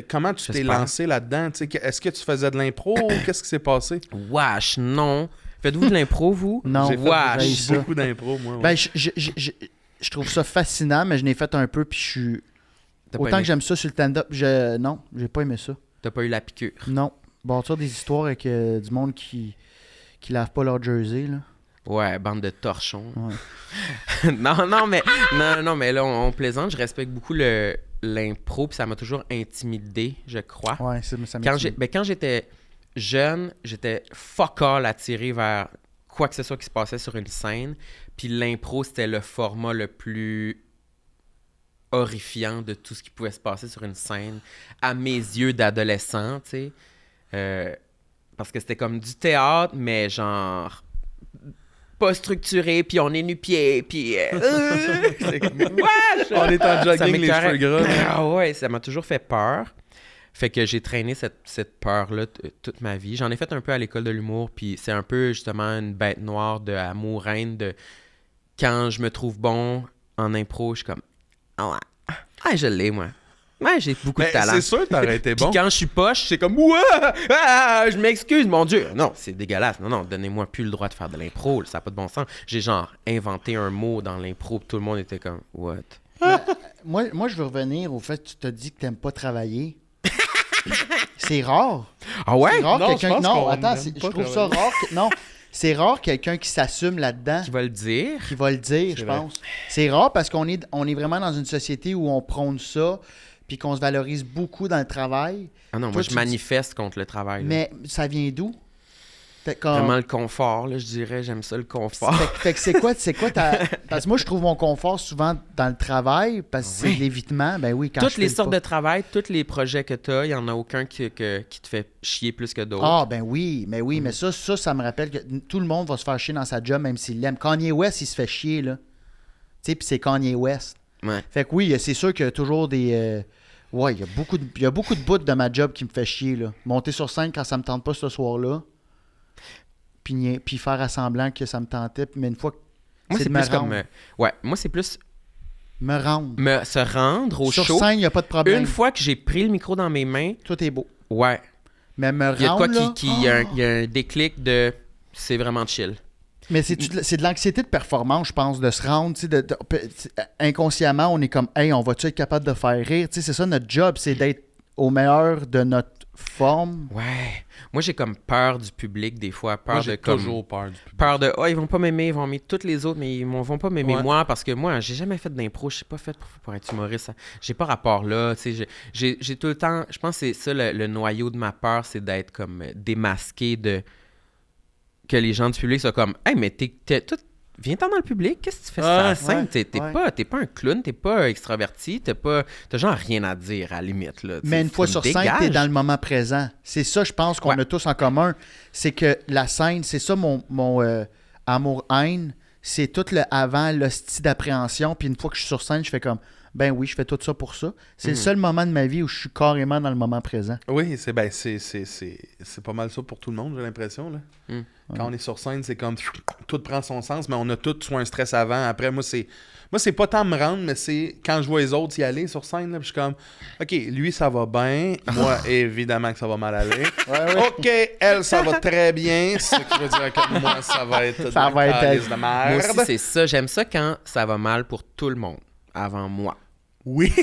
comment tu t'es J'espère. lancé là-dedans? Tu sais, est-ce que tu faisais de l'impro? Qu'est-ce qui s'est passé? Wesh, non. Faites-vous de l'impro, vous? Non. J'ai Wesh. j'ai fait ça. beaucoup d'impro, moi. ouais. Ben, je trouve ça fascinant, mais je n'ai fait un peu, puis je suis... T'as pas Autant aimé- que j'aime ça sur le stand-up, non, j'ai pas aimé ça. T'as pas eu la piqûre. Non. Bâtir des histoires avec du monde qui lave pas leur jersey, là. Ouais, bande de torchons. Ouais. non, mais là, on plaisante. Je respecte beaucoup l'impro, puis ça m'a toujours intimidé, je crois. Ouais, ça Quand j'étais jeune, j'étais fuck all attiré vers quoi que ce soit qui se passait sur une scène. Puis l'impro, c'était le format le plus horrifiant de tout ce qui pouvait se passer sur une scène, à mes yeux d'adolescent, tu sais. Parce que c'était comme du théâtre, mais genre pas structuré, puis on est nu-pieds, puis... c'est comme, wesh! On est en Ça jogging, les m'écœurait. cheveux gras. Ah ouais, ça m'a toujours fait peur. Fait que j'ai traîné cette peur-là toute ma vie. J'en ai fait un peu à l'école de l'humour, puis c'est un peu justement une bête noire de amour-haine de quand je me trouve bon en impro, je suis comme ah ouais, ah, je l'ai moi. Ouais, j'ai beaucoup de Mais talent. c'est sûr que t'aurais été Puis bon. quand je suis poche, c'est comme ouais, je m'excuse, mon Dieu. Non, c'est dégueulasse. Non, donnez-moi plus le droit de faire de l'impro, ça n'a pas de bon sens. J'ai genre inventé un mot dans l'impro, puis tout le monde était comme what. Moi, je veux revenir au fait que tu t'as dit que t'aimes pas travailler. C'est rare. Ah ouais? C'est rare Non, quelqu'un. je pense Non, qu'on attends, aime je pas trouve ça rare. Non, c'est rare quelqu'un qui s'assume là-dedans, Qui va le dire? qui va le dire, je vrai. pense. C'est rare parce qu'on est vraiment dans une société où on prône ça, puis qu'on se valorise beaucoup dans le travail. Ah non, Toi, moi tu je manifeste contre le travail. Là. Mais ça vient d'où? Fait comme- Vraiment le confort, là, je dirais, j'aime ça le confort. Fait que c'est quoi ta... Parce que moi, je trouve mon confort souvent dans le travail, parce que c'est de l'évitement. Ben oui, quand Toutes je les file sortes pas. de travail, tous les projets que tu as, il n'y en a aucun qui te fait chier plus que d'autres. Ah, ben oui, mais ça me rappelle que tout le monde va se faire chier dans sa job, même s'il l'aime. Kanye West, il se fait chier, là. Tu sais, puis c'est Kanye West. Ouais. Fait que oui, c'est sûr qu'il y a toujours des... Ouais, il y a beaucoup de bouts de ma job qui me fait chier, là. Monter sur scène quand ça me tente pas ce soir-là, puis faire à semblant que ça me tentait, mais une fois que Moi, c'est c'est de me plus comme... rendre. ouais, moi, c'est plus Me rendre. se rendre au Sur show. scène, il n'y a pas de problème. Une fois que j'ai pris le micro dans mes mains, Tout est beau. ouais, Mais me il y a de rendre, quoi là, il y a un déclic de... C'est vraiment chill. mais c'est de l'anxiété de performance, je pense, de se rendre, tu sais, inconsciemment, on est comme, hey, on va-tu être capable de faire rire? Tu sais, c'est ça notre job, c'est d'être au meilleur de notre forme. Ouais. Moi, j'ai comme peur du public, des fois. Peur Moi, de j'ai comme... toujours peur du public. Peur de, ils vont pas m'aimer, ils vont aimer toutes les autres, mais ils vont pas m'aimer Ouais. moi parce que moi, j'ai jamais fait d'impro, je suis pas fait pour être humoriste. J'ai pas rapport là, tu sais, j'ai tout le temps, je pense que c'est ça le noyau de ma peur, c'est d'être comme démasqué de que les gens du public soient comme, hey, mais viens-t'en dans le public, qu'est-ce que tu fais sur la scène? ouais, T'es pas un clown, t'es pas extraverti, t'as genre rien à dire à la limite. Là, Mais une fois sur scène, t'es dans le moment présent. C'est ça, je pense, qu'on Ouais. a tous en commun. C'est que la scène, c'est ça mon amour-haine. C'est tout le avant, l'hostie d'appréhension. Puis une fois que je suis sur scène, je fais comme, ben oui, je fais tout ça pour ça. C'est le seul moment de ma vie où je suis carrément dans le moment présent. Oui, c'est pas mal ça pour tout le monde, j'ai l'impression. Là. Mm. Quand on est sur scène, c'est comme tout prend son sens, mais on a tout soit un stress avant. Après, moi, c'est pas tant me rendre, mais c'est quand je vois les autres y aller sur scène, là, puis je suis comme, OK, lui, ça va bien. Moi, évidemment que ça va mal aller. OK, elle, ça va très bien. Ce qui veut dire que moi, ça va être Ça va être calice de Moi merde. aussi, c'est ça. J'aime ça quand ça va mal pour tout le monde avant moi. Oui.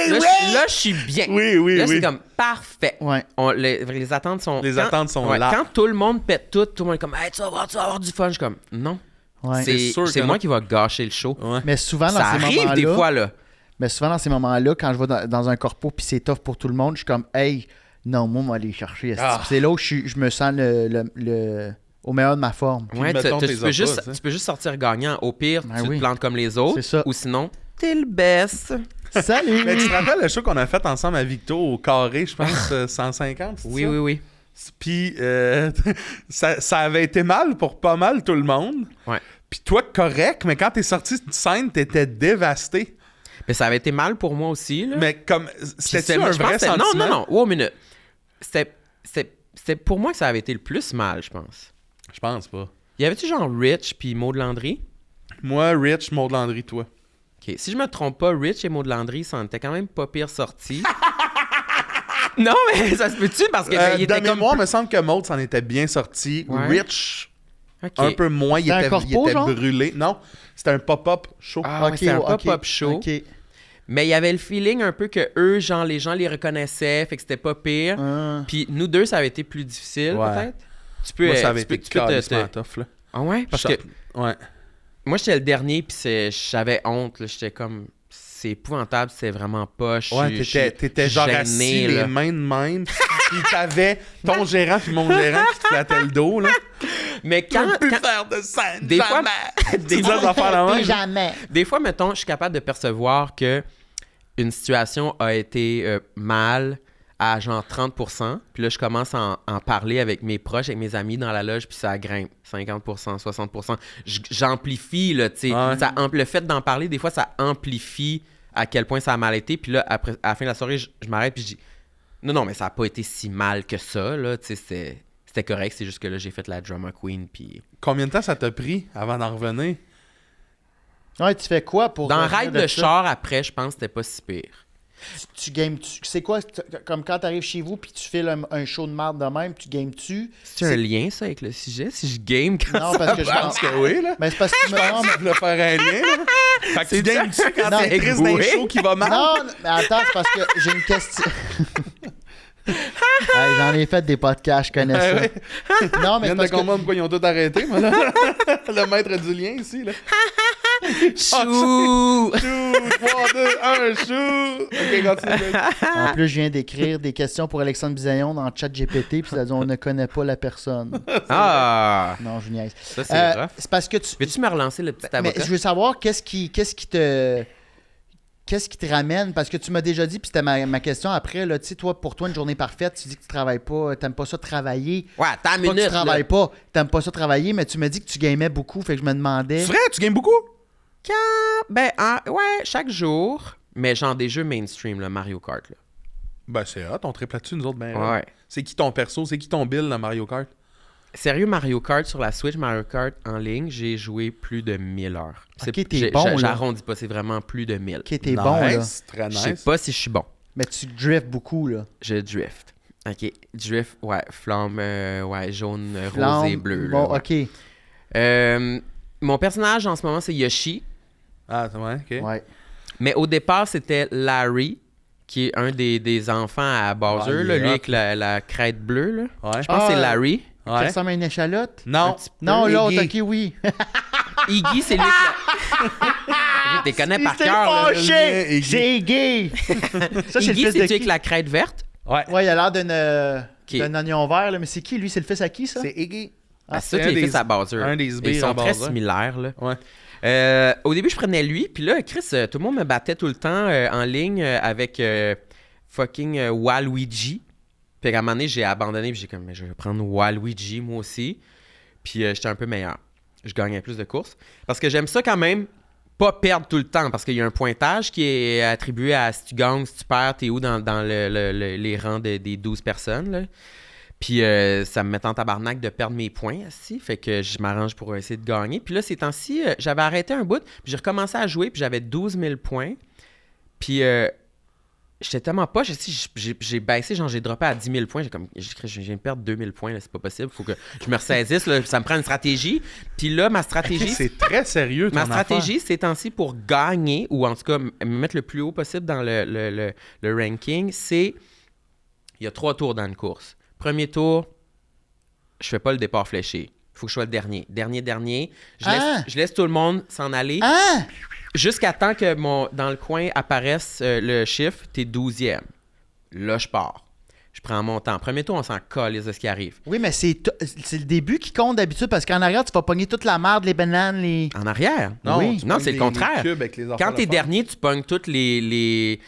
Là, je suis bien. Oui, Là, oui. c'est comme parfait. Ouais. Les attentes sont... Les attentes sont ouais, là. Quand tout le monde pète tout le monde est comme hey, tu vas avoir du fun. Je suis comme non. Ouais. C'est sûr C'est que moi non. qui va gâcher le show. Ouais. Mais souvent, dans Ça ces arrive moments-là... des fois, là. Mais souvent, dans ces moments-là, quand je vais dans un corpo puis c'est tough pour tout le monde, je suis comme, hey, non, moi, moi, aller chercher. Ah. C'est là où je me sens au meilleur de ma forme. Ouais, mettons, tu t'es peux juste, pas, tu peux juste sortir gagnant. Au pire, Ben tu oui. te plantes comme les autres. C'est ça. Ou sinon, t'es le best. Salut! Mais tu te rappelles le show qu'on a fait ensemble à Victo au carré, je pense, 150? c'est Oui, ça? oui, oui. Puis ça avait été mal pour pas mal tout le monde. Ouais. Puis toi, correct, mais quand t'es sorti de scène, t'étais dévasté. Mais ça avait été mal pour moi aussi, là. Mais comme, Puis c'était un je pense vrai que c'était- sentiment? Non. Wow, minute. C'était pour moi que ça avait été le plus mal, je pense. Je pense pas. Y avait-tu genre Rich puis Maud Landry? Moi, Rich, Maud Landry, toi. OK. Si je me trompe pas, Rich et Maud Landry, ça en était quand même pas pire sortis. Non, mais ça se peut-tu? Parce que il de était comme... mémoire, il me semble que Maud s'en était bien sorti. Ouais. Rich, OK. un peu moins, il C'était un était, corpo, il était genre? brûlé. Non, c'était un pop-up show. Ah, ouais, c'était un pop-up show. OK. Mais il y avait le feeling un peu que eux, genre, les gens les reconnaissaient, fait que c'était pas pire. Ah. Puis nous deux, ça avait été plus difficile, Ouais. peut-être? Tu peux... Moi, ça avait tu peux- été tu peux te- calissement te- tough, là. Ah ouais? Parce que Ouais. moi, j'étais le dernier, puis j'avais honte, là. J'étais comme... C'est épouvantable, c'est vraiment poche. Ouais, t'étais genre gêné, assis, là. les mains de même. Puis t'avais ton gérant puis mon gérant qui te flattait le dos, là. Mais Je veux plus quand faire de scène, des fois, des fois, jamais. des fois, mettons, je suis capable de percevoir que une situation a été mal à genre 30%, puis là, je commence à en parler avec mes proches, avec mes amis dans la loge, puis ça grimpe 50%, 60%. J'amplifie, là, tu sais. Ouais. Le fait d'en parler, des fois, ça amplifie à quel point ça a mal été, puis là, après, à la fin de la soirée, je m'arrête, puis je dis « Non, mais ça a pas été si mal que ça, là, tu sais, c'était correct, c'est juste que là, j'ai fait la drama queen, puis... » Combien de temps ça t'a pris avant d'en revenir? Ouais, tu fais quoi pour. Dans le revenir ride de de ça? char, après, je pense que c'était pas si pire. C'est quoi, comme quand t'arrives chez vous puis tu files un show de marde de même, tu games-tu? C'est un lien, ça, avec le sujet? Si je game quand Non, ça parce que je va? pense que oui, là. Mais c'est parce que tu me rends. Tu voulais faire un lien, là. Fait que tu games-tu quand Non, t'es triste d'un égoué. show qui va mal? Non, mais attends, c'est parce que j'ai une question. Hey, j'en ai fait des podcasts, je connais ça. Ouais. Non, Je mais viens c'est de parce que. comprendre pourquoi ils ont tout arrêté, moi, là. Le maître du lien, ici, là. Chou! Chou, 3, 2, 1, chou! Ok, continue. En plus, je viens d'écrire des questions pour Alexandre Bisaillon dans le chat GPT, puis ça dit on ne connaît pas la personne. Ah! Non, je niaise. Ça, c'est rough. C'est parce que tu. Veux-tu me relancer le petit Mais avocat? je veux savoir qu'est-ce qui te ramène, parce que tu m'as déjà dit, puis c'était ma question après, là, tu sais, pour toi, une journée parfaite, tu dis que tu travailles pas, t'aimes pas ça travailler. Ouais, attends une Pas que minute. tu travailles pas, t'aimes pas ça travailler, mais tu m'as dit que tu gamais beaucoup, fait que je me demandais. C'est vrai, tu games beaucoup? Ouais, chaque jour, mais genre des jeux mainstream, là, Mario Kart. Là. Ben, c'est hot, on triple là-dessus, nous autres, ben. Ouais. C'est qui ton perso? C'est qui ton Bill dans Mario Kart? Sérieux, Mario Kart sur la Switch, Mario Kart en ligne, j'ai joué plus de 1000 heures. Ok, t'es bon, là. J'arrondis pas, c'est vraiment plus de 1000. Ok, t'es bon, là. Très Je sais nice. pas si je suis bon. Mais tu drifts beaucoup, là. Je drift. Ok, drift, ouais, flamme, ouais, jaune, Flamme, rosé, bleu. Là, Bon, ouais. ok. Mon personnage en ce moment, c'est Yoshi. Ah, ouais, ok. Ouais. Mais au départ, c'était Larry, qui est un des enfants à Bowser, Ah, là, il est lui hot, avec la crête bleue. Là. Ouais. Je pense que c'est Larry. Qui Ouais. ressemble à une échalote? Non. Non, l'autre, Iggy. ok, oui. Iggy, c'est lui qui Tu connais par Il s'est cœur. là. fâché! Iggy. C'est gay! Ça, c'est le Iggy, fils de c'est-tu avec qui? la crête verte? Ouais. Ouais, il a l'air d'un oignon vert, là, mais c'est qui, lui? C'est le fils à qui, ça? C'est Iggy. Ah, c'est c'est un tous les des- fils à Bowser. un des Ils sbires sont à très Bowser. similaires. Là. Ouais. Au début, je prenais lui, puis là, Chris, tout le monde me battait tout le temps en ligne avec fucking Waluigi. Puis à un moment donné, j'ai abandonné, puis j'ai comme, mais je vais prendre Waluigi, moi aussi. Puis j'étais un peu meilleur. Je gagnais plus de courses. Parce que j'aime ça quand même, pas perdre tout le temps, parce qu'il y a un pointage qui est attribué à si tu gagnes, si tu perds, t'es où dans les rangs des 12 personnes, là. Puis ça me met en tabarnak de perdre mes points aussi. Fait que je m'arrange pour essayer de gagner. Puis là, ces temps-ci, j'avais arrêté un bout. Puis j'ai recommencé à jouer. Puis j'avais 12 000 points. Puis j'étais tellement pas. J'ai baissé, genre j'ai droppé à 10 000 points. Je viens de perdre 2 000 points. Là, c'est pas possible. Faut que je me ressaisisse. Là, ça me prend une stratégie. Puis là, ma stratégie... C'est très sérieux, ton Ma affaire. stratégie, ces temps-ci, pour gagner, ou en tout cas me mettre le plus haut possible dans le ranking, c'est... Il y a 3 tours dans une course. Premier tour, je fais pas le départ fléché. Il faut que je sois le dernier. Dernier. Je laisse tout le monde s'en aller Ah! jusqu'à temps que dans le coin apparaisse le chiffre, t'es 12e. Là, je pars. Je prends mon temps. Premier tour, on s'en calisse de ce qui arrive. Oui, mais c'est le début qui compte d'habitude, parce qu'en arrière, tu vas pogner toute la marde, les bananes, les... En arrière? Non, Oui. tu Non, pognes c'est le contraire. les cubes avec les Quand affaires t'es de dernier, tu pognes toutes les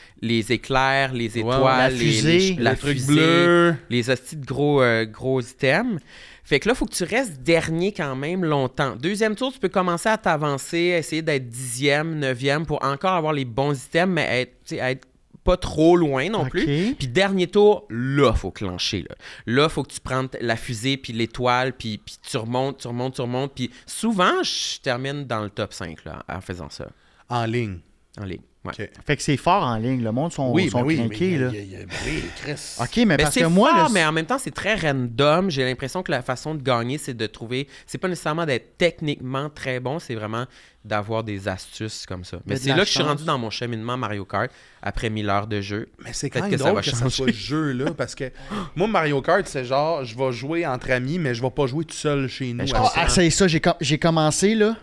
éclairs, les étoiles, la fusée, la le truc fusée, bleu. les hosties de gros items. Fait que là, il faut que tu restes dernier quand même longtemps. Deuxième tour, tu peux commencer à t'avancer, essayer d'être 10e, 9e pour encore avoir les bons items, mais être pas trop loin non plus. OK. Puis dernier tour, là, faut clencher. Là, faut que tu prennes la fusée, puis l'étoile, puis tu remontes. Puis souvent, je termine dans le top 5 là, en faisant ça, En ligne. en ligne. Ouais. OK. Fait que c'est fort en ligne. Le monde sont craqués, là. Oui, Chris. OK, mais Ben, parce c'est que moi... fort, là, mais en même temps, c'est très random. J'ai l'impression que la façon de gagner, c'est de trouver... C'est pas nécessairement d'être techniquement très bon, c'est vraiment d'avoir des astuces comme ça. Mais de c'est la là que je suis chance. rendu dans mon cheminement Mario Kart, après 1000 heures de jeu. Mais c'est quand Peut-être même que ça drôle va que ça changer. soit ce jeu-là, parce que moi, Mario Kart, c'est genre, je vais jouer entre amis, mais je vais pas jouer tout seul chez nous. Ben, je à comprends. Ah, c'est ça, j'ai commencé, là.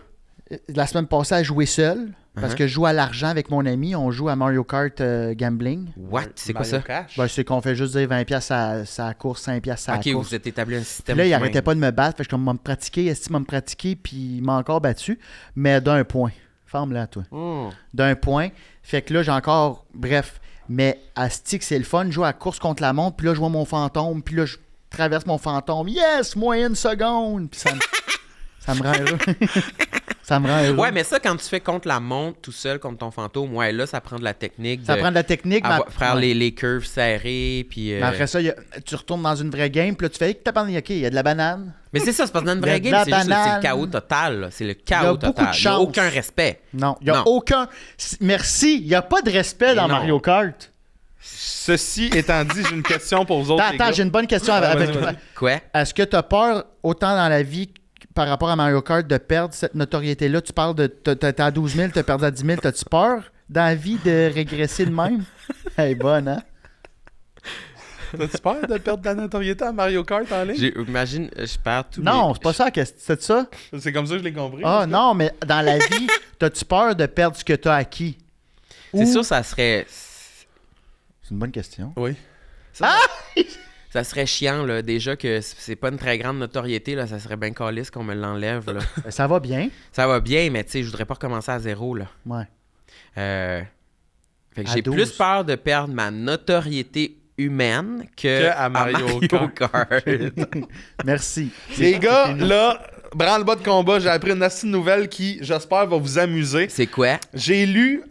la semaine passée à jouer seul. Parce que je joue à l'argent avec mon ami. On joue à Mario Kart Gambling. What? C'est quoi ça? Mario Cash. Ben, c'est qu'on fait juste dire 20$ à la course, 5$ à la Ok, course. vous êtes établi un Puis système. là, il humain. arrêtait pas de me battre. Fait que je suis comme, m'a me pratiquer, est-ce qu'il m'a me pratiqué? Puis il m'a encore battu. Mais d'un point. Ferme-la, toi. D'un point. Fait que là, j'ai encore... Bref. Mais à stick, c'est le fun. Je joue à la course contre la montre. Puis là, je vois mon fantôme. Puis là, je traverse mon fantôme. Yes! Moins une seconde! Puis ça me rend heureux. Ça me rend heureux. Ouais, mais ça, quand tu fais contre la montre tout seul, contre ton fantôme, ouais, là, ça prend de la technique. Ça prend de la technique. mais Faire ouais. les curves serrées, puis... Mais après ça, tu retournes dans une vraie game. Puis là, tu fais, OK, il y a de la banane. Mais c'est ça, c'est parce que dans une Il y a vraie de game, la c'est juste banane. c'est le chaos total. Là. C'est le Il y a chaos beaucoup total. de Il n'y a chance. aucun respect. Non, il n'y a Non. aucun... Merci. Il n'y a pas de respect dans non. Mario Kart. Ceci étant dit, j'ai une question pour vous autres. les Attends, gars. j'ai une bonne question avec vas-y, toi. vas-y. Quoi? Est-ce que tu as peur autant dans la vie par rapport à Mario Kart de perdre cette notoriété-là? Tu parles de... T'es à 12 000, t'as perdu à 10 000. T'as-tu peur dans la vie de régresser de même? Elle est bonne, hein? T'as-tu peur de perdre de la notoriété à Mario Kart en ligne? Imagine, je perds tout. Non, c'est pas ça la question. C'est ça? C'est comme ça que je l'ai compris. Ah non, mais dans la vie, t'as-tu peur de perdre ce que t'as acquis? C'est Ou- sûr, ça serait... C'est une bonne question. Oui. Ça serait chiant, là. Déjà que c'est pas une très grande notoriété, là. Ça serait bien calisse qu'on me l'enlève, là. Ben, ça va bien. Ça va bien, mais tu sais, je voudrais pas recommencer à zéro, là. Ouais. Fait que À j'ai 12. plus peur de perdre ma notoriété humaine que à Mario Kart. Merci. Les gars, là, branle-bas de combat, j'ai appris une assez nouvelle qui, j'espère, va vous amuser. C'est quoi? J'ai lu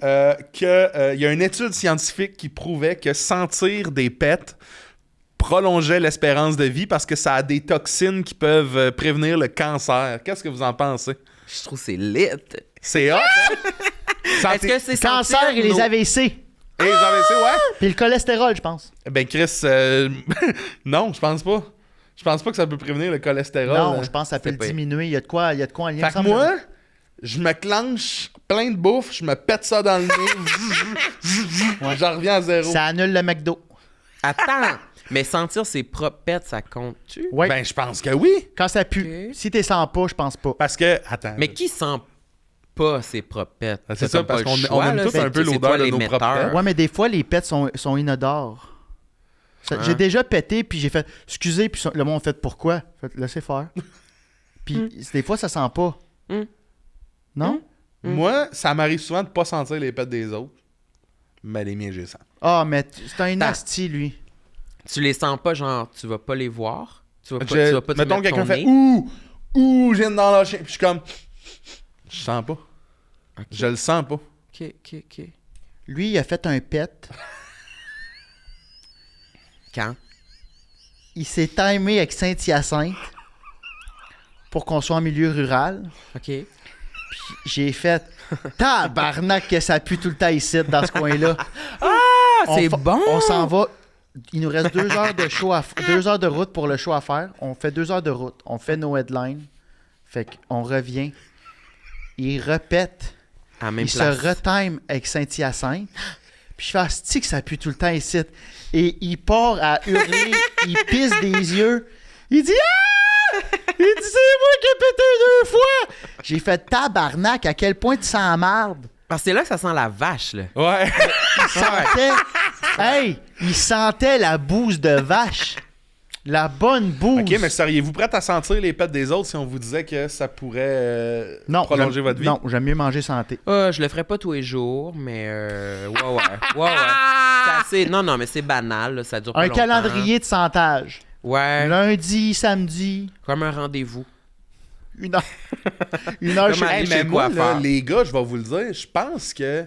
qu'il y a une étude scientifique qui prouvait que sentir des pets prolongeait l'espérance de vie parce que ça a des toxines qui peuvent prévenir le cancer. Qu'est-ce que vous en pensez? Je trouve que c'est lit. C'est hot, hein? Est-ce que c'est Cancer sentir et les nos- AVC. Et les AVC, ouais? Puis le cholestérol, je pense. Ben, Chris, non, je pense pas. Je pense pas que ça peut prévenir le cholestérol. Non, je pense que ça peut c'est le pas- diminuer. Il y a de quoi en lien. Fait il me que semble. moi, je me clenche plein de bouffe, je me pète ça dans le nez. J'en reviens à zéro. Ça annule le McDo. Attends! Mais sentir ses propres pets, ça compte-tu? Oui. Ben, je pense que oui. Quand ça pue. Ok. Si t'es sans pas, je pense pas. Parce que, attends. Mais qui sent pas ses propres pets? Ah, c'est T'as ça, comme parce pas le qu'on choix, aime là, tous c'est- un peu c'est l'odeur toi de les nos propres metteurs. pets. Ouais, mais des fois, les pets sont inodores. J'ai déjà pété, puis j'ai fait « Excusez », puis le monde fait « Pourquoi? » Fait « Laissez faire. » Puis des fois, ça sent pas. Mm. Non? Moi, ça m'arrive souvent de pas sentir les pets des autres. Mais les miens, j'ai sens. Ah, mais c'est un Attends. asti, lui. Tu les sens pas, genre, tu vas pas les voir? Tu vas pas, tu Je- vas pas te mettons mettre quelqu'un ton fait nez? ouh, je viens d'en lâcher. Puis je suis comme, je sens pas. Ok. Je le sens pas. Ok. Lui, il a fait un pet. Quand? Il s'est timé avec Saint-Hyacinthe pour qu'on soit en milieu rural. Ok. J'ai fait tabarnak que ça pue tout le temps ici, dans ce coin-là. c'est bon! On s'en va. Il nous reste 2 heures de show 2 heures de route pour le show à faire. On fait 2 heures de route. On fait nos headlines. Fait qu'on revient. Il répète. À la même Il place. se retime avec Saint-Hyacinthe. Puis je fais asti que ça pue tout le temps ici. Et il part à hurler. Il pisse des yeux. Il dit ah! Il dit c'est moi qui ai pété 2 fois. J'ai fait tabarnak à quel point tu sens marde. Parce que c'est là que ça sent la vache, là. Ouais. Il sentait. Hey! Il sentait la bouse de vache. La bonne bouse. Ok, mais seriez-vous prête à sentir les pets des autres si on vous disait que ça pourrait non, prolonger j'aime- votre vie? Non, j'aime mieux manger santé. Je le ferais pas tous les jours, mais ouais. C'est assez... Non, mais c'est banal, là, ça dure pas Un longtemps. calendrier de santage. Ouais, Lundi, samedi, comme un rendez-vous. 1 heure. 1 heure Comme chez un- Hey, chez mais le moi, là, coiffeur. les gars, je vais vous le dire, je pense que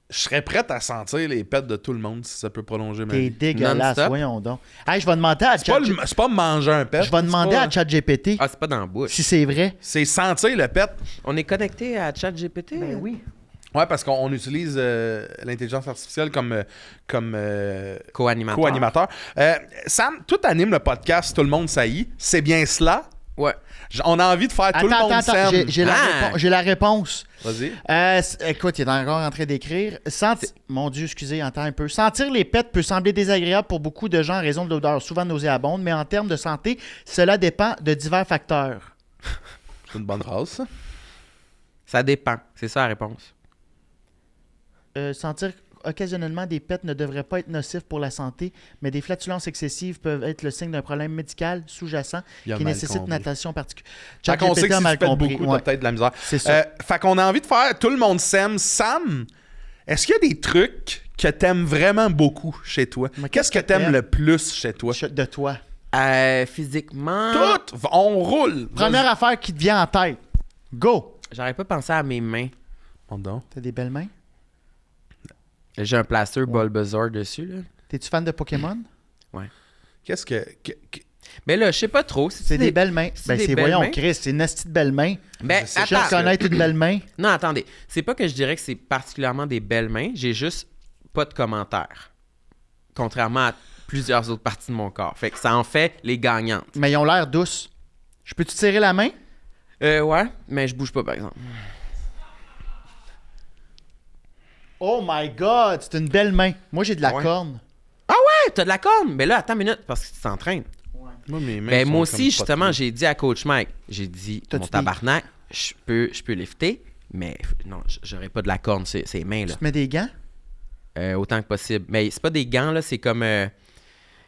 je serais prête à sentir les pets de tout le monde si ça peut prolonger ma T'es vie. dégueulasse, Non-stop. voyons donc. Hey, je vais demander à C'est pas, c'est pas manger un pet. Je vais demander c'est pas- à ChatGPT Ah, c'est pas dans la bouche. si c'est vrai. C'est sentir le pet. On est connecté à ChatGPT? oui. Ouais, parce qu'on utilise l'intelligence artificielle comme Co-animateur. co-animateur. Sam, tout anime le podcast Tout le monde saillit. C'est bien cela? Ouais. On a envie de faire Tout le monde Attends, s'aime. j'ai la réponse. Vas-y. Écoute, il est encore en train d'écrire. Mon Dieu, excusez, entends un peu. Sentir les pets peut sembler désagréable pour beaucoup de gens en raison de l'odeur souvent nauséabonde, mais en termes de santé, cela dépend de divers facteurs. C'est une bonne phrase, ça. Ça dépend. C'est ça la réponse. Sentir occasionnellement des pets ne devrait pas être nocif pour la santé, mais des flatulences excessives peuvent être le signe d'un problème médical sous-jacent Il a qui mal nécessite compris. une attention particulière. Fait qu'on sait que si tu pètes beaucoup, t'as Ouais, peut-être de la misère. c'est ça. Fait qu'on a envie de faire Tout le monde s'aime. Sam, est-ce qu'il y a des trucs que t'aimes vraiment beaucoup chez toi? Mais Qu'est-ce que t'aimes t'aimes? le plus chez toi? De toi. Physiquement... Tout! On roule! Première affaire qui te vient en tête. Go! J'aurais pas pensé à mes mains. Pardon. T'as des belles mains? J'ai un plaster Bulbasaur dessus, là. T'es-tu fan de Pokémon? Qu'est-ce que... Mais là, je sais pas trop. C'est des belles mains. c'est Ben, des c'est, belles voyons, mains. Chris, c'est une nasty de belles mains. Ben, Je sais Juste attends. connaître une belle main. Non, attendez. C'est pas que je dirais que c'est particulièrement des belles mains. J'ai juste pas de commentaires. Contrairement à plusieurs autres parties de mon corps. Fait que ça en fait les gagnantes. Mais ils ont l'air douces. Je peux-tu tirer la main? Ouais, mais je bouge pas, par exemple. Oh my God! C'est une belle main. Moi, j'ai de la Ouais. corne. Hey, t'as de la corne! Mais là, attends une minute, parce que tu t'entraînes. Moi, mes mains Ben, sont moi comme aussi, pas justement, de- j'ai dit à Coach Mike, j'ai dit, T'as-tu mon des- tabarnak, je peux lifter, mais non, j'aurais pas de la corne, ces mains-là. Tu te mets des gants? Autant que possible. Mais c'est pas des gants, là, c'est comme...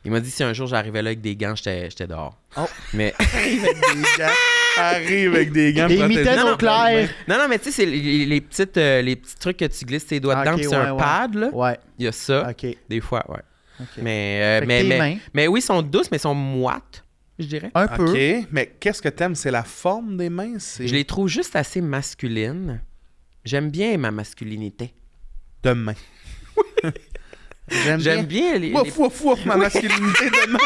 il m'a dit si un jour j'arrivais là avec des gants, j'étais dehors. Oh. Mais... Arrive avec des gants. Arrive avec des gants. Des protégés. mitaines Non, au clair. Non, mais tu sais, c'est les petits trucs que tu glisses tes doigts Ah, dedans, ok, puis c'est ouais, un ouais. pad, là. Ouais, Il y a ça, OK. des fois, ouais. OK. Mais, Fait que tes mains. mais oui, ils sont douces, mais ils sont moites, je dirais. Un peu. OK, mais qu'est-ce que t'aimes? C'est la forme des mains? C'est Je les trouve juste assez masculines. J'aime bien ma masculinité. de main. J'aime bien les... Wouf, wouf, wouf, ma masculinité de main.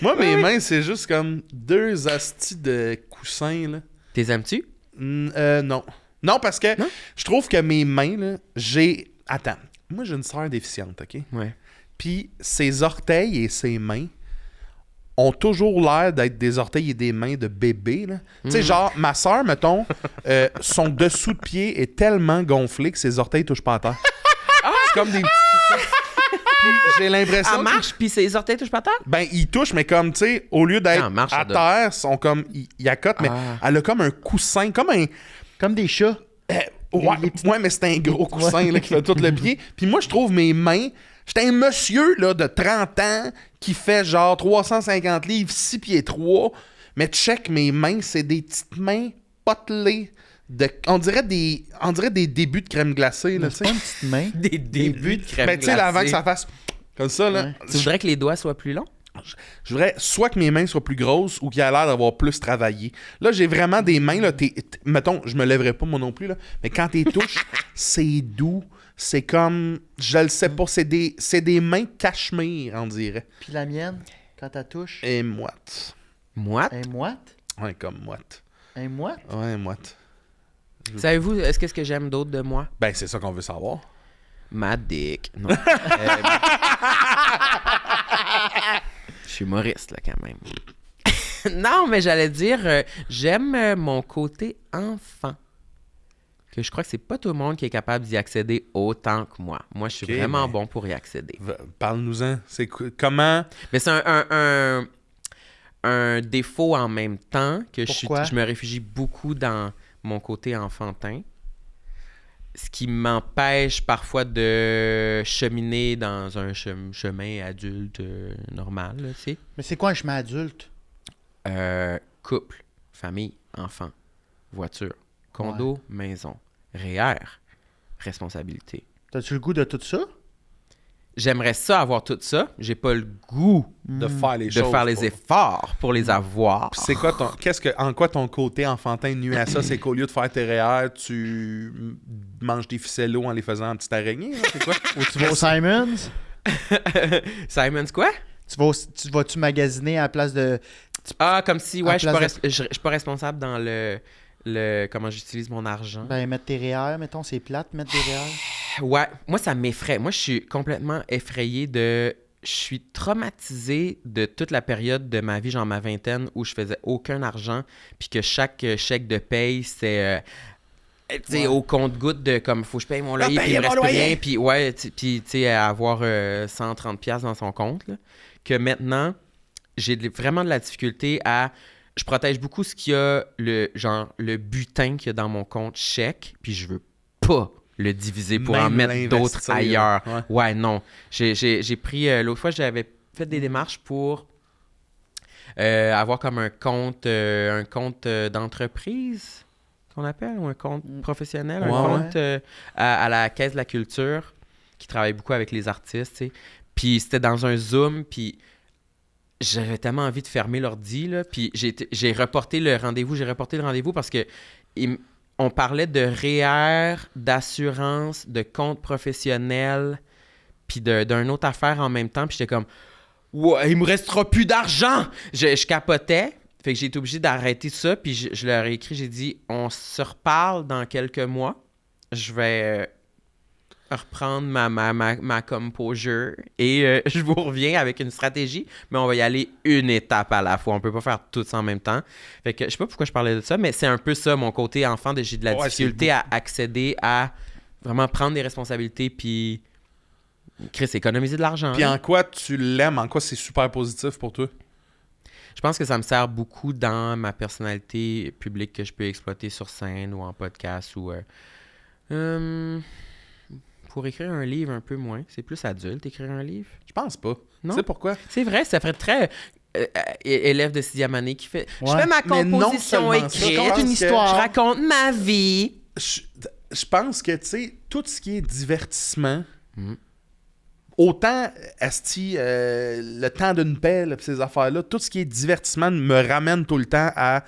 Moi, mes mains, c'est juste comme deux astis de coussins, là. T'es aimes-tu? Non. Non, parce que Non? je trouve que mes mains, là, j'ai... Attends. Moi, j'ai une sœur déficiente, OK? Ouais. Puis ses orteils et ses mains ont toujours l'air d'être des orteils et des mains de bébé, là. Tu sais, genre, ma sœur, mettons, son dessous de pied est tellement gonflé que ses orteils touchent pas à terre. C'est comme des petits coussins. Puis j'ai l'impression Elle que- marche, puis ses orteils touchent pas terre? ben, ils touchent, mais comme, tu sais, au lieu d'être Ah, marche, à ça donne. terre, sont comme, ils accotent, mais Ah. elle a comme un coussin, comme un... Comme des chats. Ouais, ouais, mais c'est un gros coussin là, qui fait tout le pied. Puis moi, je trouve mes mains... J'étais un monsieur là, de 30 ans qui fait genre 350 livres, 6 pieds 3. Mais check mes mains, c'est des petites mains potelées. On dirait des débuts de crème glacée. Là, Mais c'est pas une petite main. Des débuts de crème ben, tu sais, là, avant que glacée. ça fasse comme ça. Là, Ouais. Tu voudrais que les doigts soient plus longs? je voudrais soit que mes mains soient plus grosses ou qu'il y a l'air d'avoir plus travaillé. Là, j'ai vraiment des mains, là, mettons, je me lèverais pas moi non plus, là, mais quand t'es touches, c'est doux. C'est comme, je le sais pas, c'est des mains cachemire, on dirait. Puis la mienne, quand elle touche, Et moite. Moi? elle est moite. Ouais, comme moite. Elle est moite. Ouais, moite. Savez-vous, qu'est-ce que j'aime d'autre de moi? Ben, c'est ça qu'on veut savoir. Ma dick. Non. Je suis humoriste, là, quand même. Non, mais j'allais dire, j'aime mon côté enfant. Que je crois que c'est pas tout le monde qui est capable d'y accéder autant que moi. Moi, je suis Ok, vraiment mais- bon pour y accéder. Parle-nous-en. C'est comment... Mais c'est un défaut en même temps que Pourquoi? je me réfugie beaucoup dans mon côté enfantin. Ce qui m'empêche parfois de cheminer dans un chemin adulte normal, là, tu sais. Mais c'est quoi un chemin adulte? Couple, famille, enfant, voiture, condo, maison, REER, responsabilité. T'as-tu le goût de tout ça? J'aimerais ça avoir tout ça. J'ai pas le goût de faire les de choses. faire les pour- efforts pour les avoir. Puis c'est quoi ton... en quoi ton côté enfantin nuit à ça? C'est qu'au lieu de faire tes REER, tu manges des ficellos en les faisant en petites araignées? Hein? C'est quoi? Ou tu vas au Simons? Simons quoi? Tu vas-tu magasiner à la place de... Ah, comme si, À ouais, je suis pas, place je suis pas responsable dans le comment j'utilise mon argent. Ben, mettre tes REER, mettons, c'est plate, mettre des REER. Ouais, moi, ça m'effraie. Moi, je suis complètement effrayé de... Je suis traumatisé de toute la période de ma vie, genre ma vingtaine, où je faisais aucun argent, puis que chaque chèque de paye, c'est... tu sais, Ouais. au compte-goutte de comme, faut que je paye mon Ah, loyer, puis il me paye reste mon plus loyer! rien, puis ouais, puis tu sais, avoir 130$ dans son compte, là, que maintenant, j'ai vraiment de la difficulté à je protège beaucoup ce qu'il y a, le butin qu'il y a dans mon compte chèque, puis je veux pas le diviser pour en Même mettre d'autres l'investir, ailleurs. ouais. Ouais, non. J'ai pris... l'autre fois, j'avais fait des démarches pour avoir comme un compte d'entreprise, qu'on appelle, ou un compte professionnel, un Ouais, compte à la Caisse de la culture, qui travaille beaucoup avec les artistes, tu sais. Puis c'était dans un Zoom, puis j'avais tellement envie de fermer l'ordi, là, puis j'ai reporté le rendez-vous parce que on parlait de REER, d'assurance, de compte professionnel, puis d'une autre affaire en même temps, puis j'étais comme « Ouais, il me restera plus d'argent! » Je capotais, fait que j'ai été obligé d'arrêter ça, puis je leur ai écrit, j'ai dit « On se reparle dans quelques mois, je vais... reprendre ma composure et je vous reviens avec une stratégie, mais on va y aller une étape à la fois. On peut pas faire tout ça en même temps. Fait que je sais pas pourquoi je parlais de ça, mais c'est un peu ça, mon côté enfant, j'ai de la difficulté à accéder à vraiment prendre des responsabilités puis Chris, économiser de l'argent. Puis en quoi tu l'aimes? En quoi c'est super positif pour toi? Je pense que ça me sert beaucoup dans ma personnalité publique que je peux exploiter sur scène ou en podcast ou... pour écrire un livre, un peu moins. C'est plus adulte, écrire un livre. Je pense pas. Non? Tu sais pourquoi? C'est vrai, ça ferait très élève de 6e année qui fait... Je Ouais. fais ma Mais non composition seulement ça, écrite, je pense une que- histoire. je raconte ma vie. Je pense que, tu sais, tout ce qui est divertissement, Mhm. autant, le temps d'une paix, là, pis ces affaires-là, tout ce qui est divertissement me ramène tout le temps à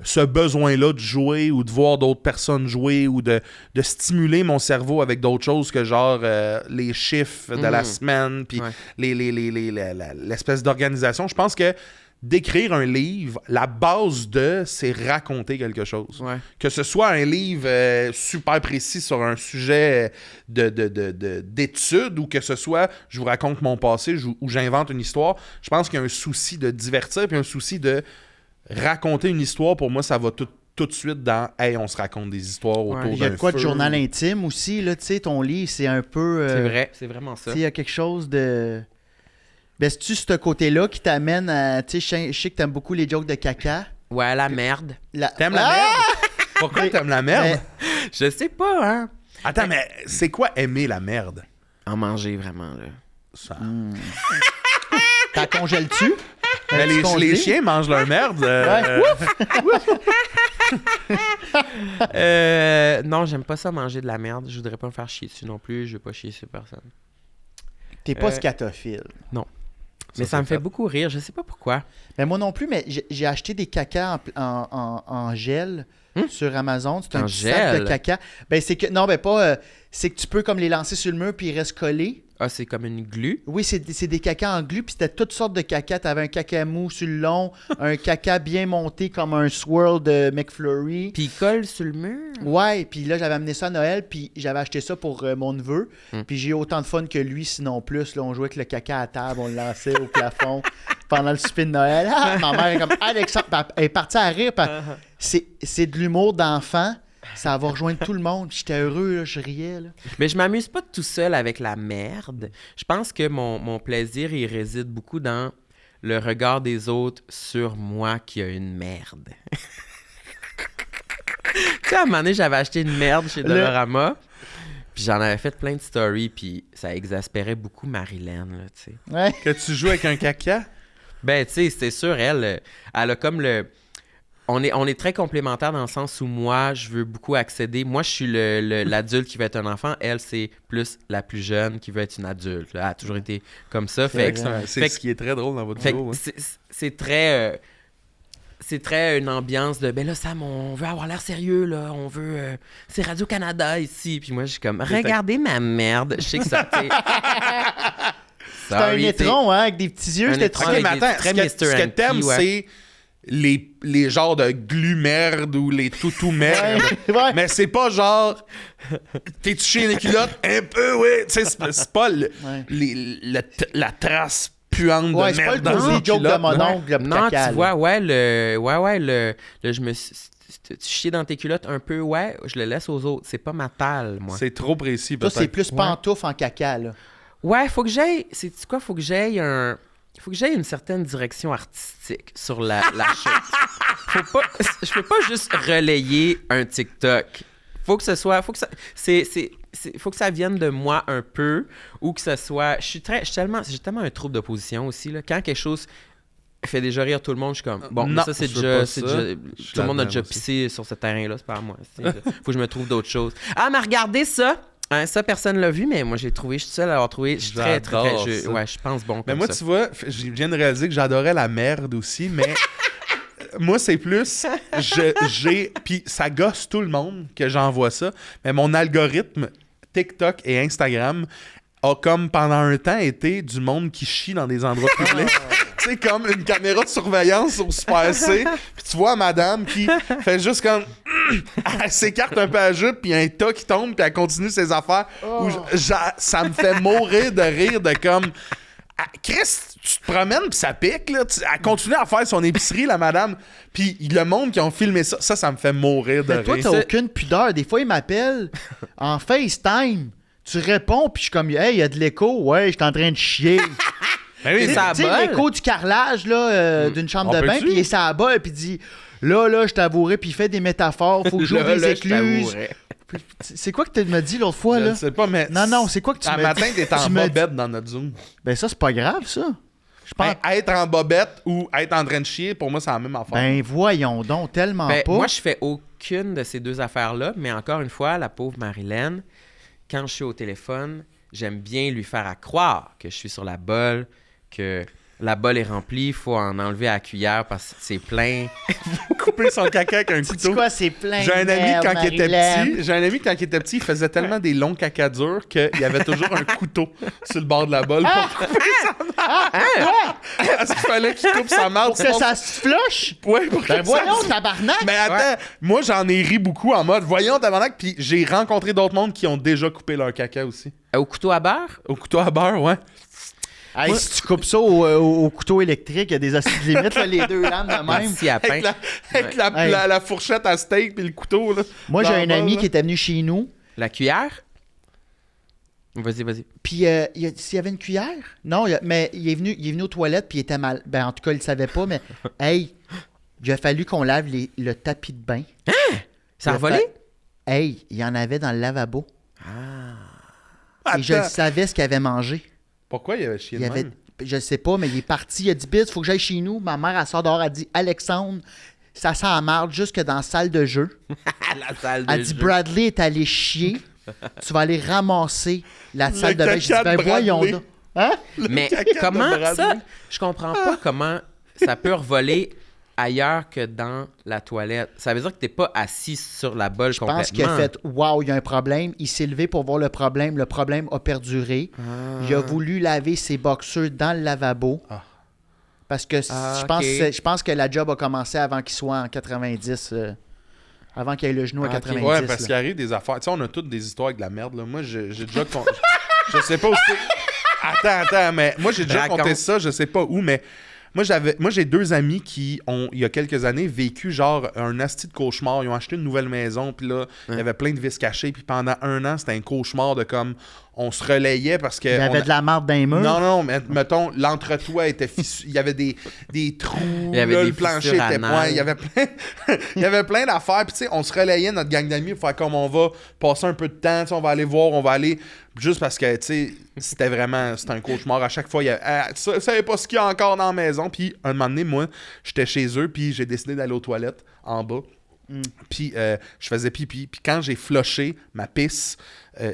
ce besoin-là de jouer ou de voir d'autres personnes jouer ou de stimuler mon cerveau avec d'autres choses que genre les chiffres de la semaine puis Ouais. l'espèce d'organisation. Je pense que d'écrire un livre, la base c'est raconter quelque chose. Ouais. Que ce soit un livre super précis sur un sujet d'études ou que ce soit je vous raconte mon passé ou j'invente une histoire, je pense qu'il y a un souci de divertir puis un souci de raconter une histoire. Pour moi, ça va tout de suite dans « Hey, on se raconte des histoires autour d'un Ouais. Il y a de quoi de feu. journal intime aussi, là, tu sais, ton livre, c'est un peu... C'est vrai, c'est vraiment Tu ça. sais, il y a quelque chose de... Ben, c'est-tu ce côté-là qui t'amène à... Tu sais, je sais que t'aimes beaucoup les jokes de caca. Ouais, la merde. T'aimes la merde? Pourquoi t'aimes la merde? Je sais pas, hein. Attends, mais c'est quoi aimer la merde? En manger, vraiment, là. Ça... T'en congèles-tu? Mais les chiens mangent leur merde. Non, j'aime pas ça manger de la merde. Je voudrais pas me faire chier dessus non plus. Je veux pas chier sur personne. T'es pas scatophile. Mais ça me fait beaucoup rire. Je sais pas pourquoi. Mais moi non plus, mais j'ai acheté des cacas en gel sur Amazon. C'est un En petit sac gel? de caca. Ben, c'est que... Non, ben pas... c'est que tu peux comme les lancer sur le mur puis ils restent collés. Ah, c'est comme une glu. Oui, c'est des cacas en glu, puis c'était toutes sortes de cacas. T'avais un caca mou sur le long, un caca bien monté comme un swirl de McFlurry. Puis il colle sur le mur. Ouais, puis là, j'avais amené ça à Noël, puis j'avais acheté ça pour mon neveu. Puis j'ai eu autant de fun que lui, sinon plus. Là, on jouait avec le caca à table, on le lançait au plafond pendant le souper de Noël. Ah, ma mère est comme Alexandre, elle est partie à rire. C'est de l'humour d'enfant. Ça va rejoindre tout le monde. J'étais heureux, là, je riais. Là. Mais je m'amuse pas tout seul avec la merde. Je pense que mon plaisir, il réside beaucoup dans le regard des autres sur moi qui a une merde. Tu sais, à un moment donné, j'avais acheté une merde chez Dolorama. Puis j'en avais fait plein de stories, puis ça exaspérait beaucoup Marilyn, là, tu sais. Ouais. Que tu joues avec un caca? Ben, tu sais, c'est sûr, elle a comme le... On est très complémentaires dans le sens où moi, je veux beaucoup accéder. Moi, je suis l'adulte qui veut être un enfant. Elle, c'est plus la plus jeune qui veut être une adulte. Là. Elle a toujours été comme ça. Fait que, C'est ce qui est très drôle dans votre fait que duo. c'est très... c'est très une ambiance de ben là Sam, on veut avoir l'air sérieux là, on veut c'est Radio-Canada ici, puis moi je suis comme regardez ma merde, je sais que ça C'était un étron, hein, avec des petits yeux, Un c'était étron trop. Ok, mais avec attends, des- ce très que Mr. t'aimes, Hanky, ouais. c'est les genres de glu-merde ou les toutous merde. Ouais. Mais c'est pas genre t'es-tu chez les culottes? Un peu, oui. Tu sais, c'est pas la trace puante Ouais, de c'est pas le merde dans gros une joke de culotte. mon là. oncle, le Non, caca, tu là. vois, je me suis... Tu chies dans tes culottes un peu, ouais, je le laisse aux autres. C'est pas ma talle, moi. C'est trop précis, Toi, peut-être. c'est plus pantoufle en caca, là. Ouais, faut que j'aille... C'est quoi? Faut que j'aille Il faut que j'aie une certaine direction artistique sur la chose. Je peux pas juste relayer un TikTok. Faut que ça vienne de moi un peu, ou que ce soit... J'ai tellement un trouble d'opposition aussi, là. Quand quelque chose fait déjà rire tout le monde, je suis comme, bon, Non, ça, c'est je veux déjà... pas c'est ça. déjà- Je suis tout le monde a déjà là-dedans aussi. pissé sur ce terrain-là, c'est pas à moi. Faut que je me trouve d'autres choses. Ah, mais regardez ça! Hein, ça, personne l'a vu, mais moi, je suis seul à l'avoir trouvé. Je suis très, J'adore ça. ouais, je pense bon Mais comme moi, ça. tu vois, je viens de réaliser que j'adorais la merde aussi, mais moi, c'est plus. Puis ça gosse tout le monde que j'envoie ça, mais mon algorithme TikTok et Instagram a comme pendant un temps été du monde qui chie dans des endroits publics. Tu sais, comme une caméra de surveillance au Super C. Puis tu vois madame qui fait juste comme... Elle s'écarte un peu à la jupe, puis un tas qui tombe, puis elle continue ses affaires. Ça me fait mourir de rire de comme... Ah, Chris, tu te promènes, puis ça pique, là. Elle continue à faire son épicerie, la madame. Puis le monde qui ont filmé ça me fait mourir de Mais toi, rire. t'as aucune pudeur. Des fois, ils m'appellent en FaceTime. Tu réponds, puis je suis comme, hey, il y a de l'écho. Ouais, je suis en train de chier. Ben oui, C'est ça. Tu sais, bol. l'écho du carrelage là, d'une chambre On de bain, peut-tu? puis il est sur la balle, puis il dit là, je t'avouerai, puis il fait des métaphores, faut que j'ouvre Là, des je écluses. t'avouerais. C'est quoi que tu m'as dit l'autre fois, Je là? ne sais pas, mais... Non, c'est quoi que tu Un m'as matin, dit? t'es en Tu m'as dit- bobette dans notre Zoom. Ben ça, c'est pas grave, ça. Je pense... Être en bobette ou être en train de chier, pour moi, c'est la même affaire. Ben voyons donc, tellement Ben, pas. moi, je fais aucune de ces deux affaires-là, mais encore une fois, la pauvre Marilyn, quand je suis au téléphone, j'aime bien lui faire à croire que je suis sur la bolle, que la bolle est remplie, il faut en enlever à la cuillère parce que c'est plein. Couper son caca avec un Tu dis couteau. quoi, c'est plein J'ai un de ami merde, quand il était Marilyn. petit. J'ai un ami quand il était petit, il faisait tellement des longs caca durs qu'il y avait toujours un couteau sur le bord de la bolle pour couper parce qu'il fallait qu'il coupe sa marde. Que ça se flush? Ouais, pour Ben que voyons, ça... tabarnak! Mais attends, moi j'en ai ri beaucoup en mode voyons tabarnak, puis j'ai rencontré d'autres mondes qui ont déjà coupé leur caca aussi. Au couteau à beurre? Au couteau à beurre, ouais. Hey, si tu coupes ça au couteau électrique, il y a des astuces limites, là, les deux lames de même. Merci à pain. Avec Ouais. la fourchette à steak puis le couteau là. Moi, j'ai Dans un le ami bol, qui était venu chez nous, La cuillère? Vas-y. puis s'il y avait une cuillère? Non, mais il est venu aux toilettes, puis il était mal. Ben, en tout cas, il le savait pas, mais hey, il a fallu qu'on lave le tapis de bain. Ça a Il a volé? fait- Hey, il y en avait dans le lavabo. là. Et je le Attends, savais ce qu'il avait mangé. pourquoi il y avait chié Il de y avait, même? je sais pas, mais il est parti. Il a dit, Biz, faut que j'aille chez nous. Ma mère, elle sort dehors, elle dit, Alexandre, ça sent la marde jusque dans la salle de jeu. À la salle de Elle dit, jeu. Bradley est allé chier. Tu vas aller ramasser la salle de bain. Je dis, caca de ben voyons Bradley. donc. Hein? Mais caca de comment Bradley. ça? Je comprends pas comment ça peut revoler ailleurs que dans la toilette. Ça veut dire que t'es pas assis sur la bolle Je complètement. pense qu'il a fait, waouh, il y a un problème. Il s'est levé pour voir le problème. Le problème a perduré. Il a voulu laver ses boxeurs dans le lavabo. Ah. Parce que Ok. je pense que la job a commencé avant qu'il soit en 90. Avant qu'il ait le genou à Ok. 90. Ouais, parce là. qu'il arrive des affaires. Tu sais, on a toutes des histoires avec de la merde. Là. Moi, j'ai déjà. Je sais pas où c'est. Attends, mais moi, j'ai déjà Raconte. compté ça, je sais pas où, mais. Moi, j'ai deux amis qui ont, il y a quelques années, vécu genre un asti de cauchemar. Ils ont acheté une nouvelle maison, puis là, il y avait plein de vis cachées, puis pendant un an, c'était un cauchemar de comme, on se relayait parce que... Il y on avait a- de la marde dans les murs. Non, mais mettons, l'entretoit était fissuré. Il y avait des trous, Il y avait là, des le plancher fissures était anales. point. Il y avait plein, il y avait plein d'affaires. Puis, tu sais, on se relayait, notre gang d'amis, pour faire comme on va passer un peu de temps. Tu sais, on va aller voir, on va aller. Juste parce que, tu sais, c'était un cauchemar. À chaque fois, il y avait, tu savais pas ce qu'il y a encore dans la maison. Puis, un moment donné, moi, j'étais chez eux, puis j'ai décidé d'aller aux toilettes en bas. Puis je faisais pipi. Puis quand j'ai flushé ma pisse,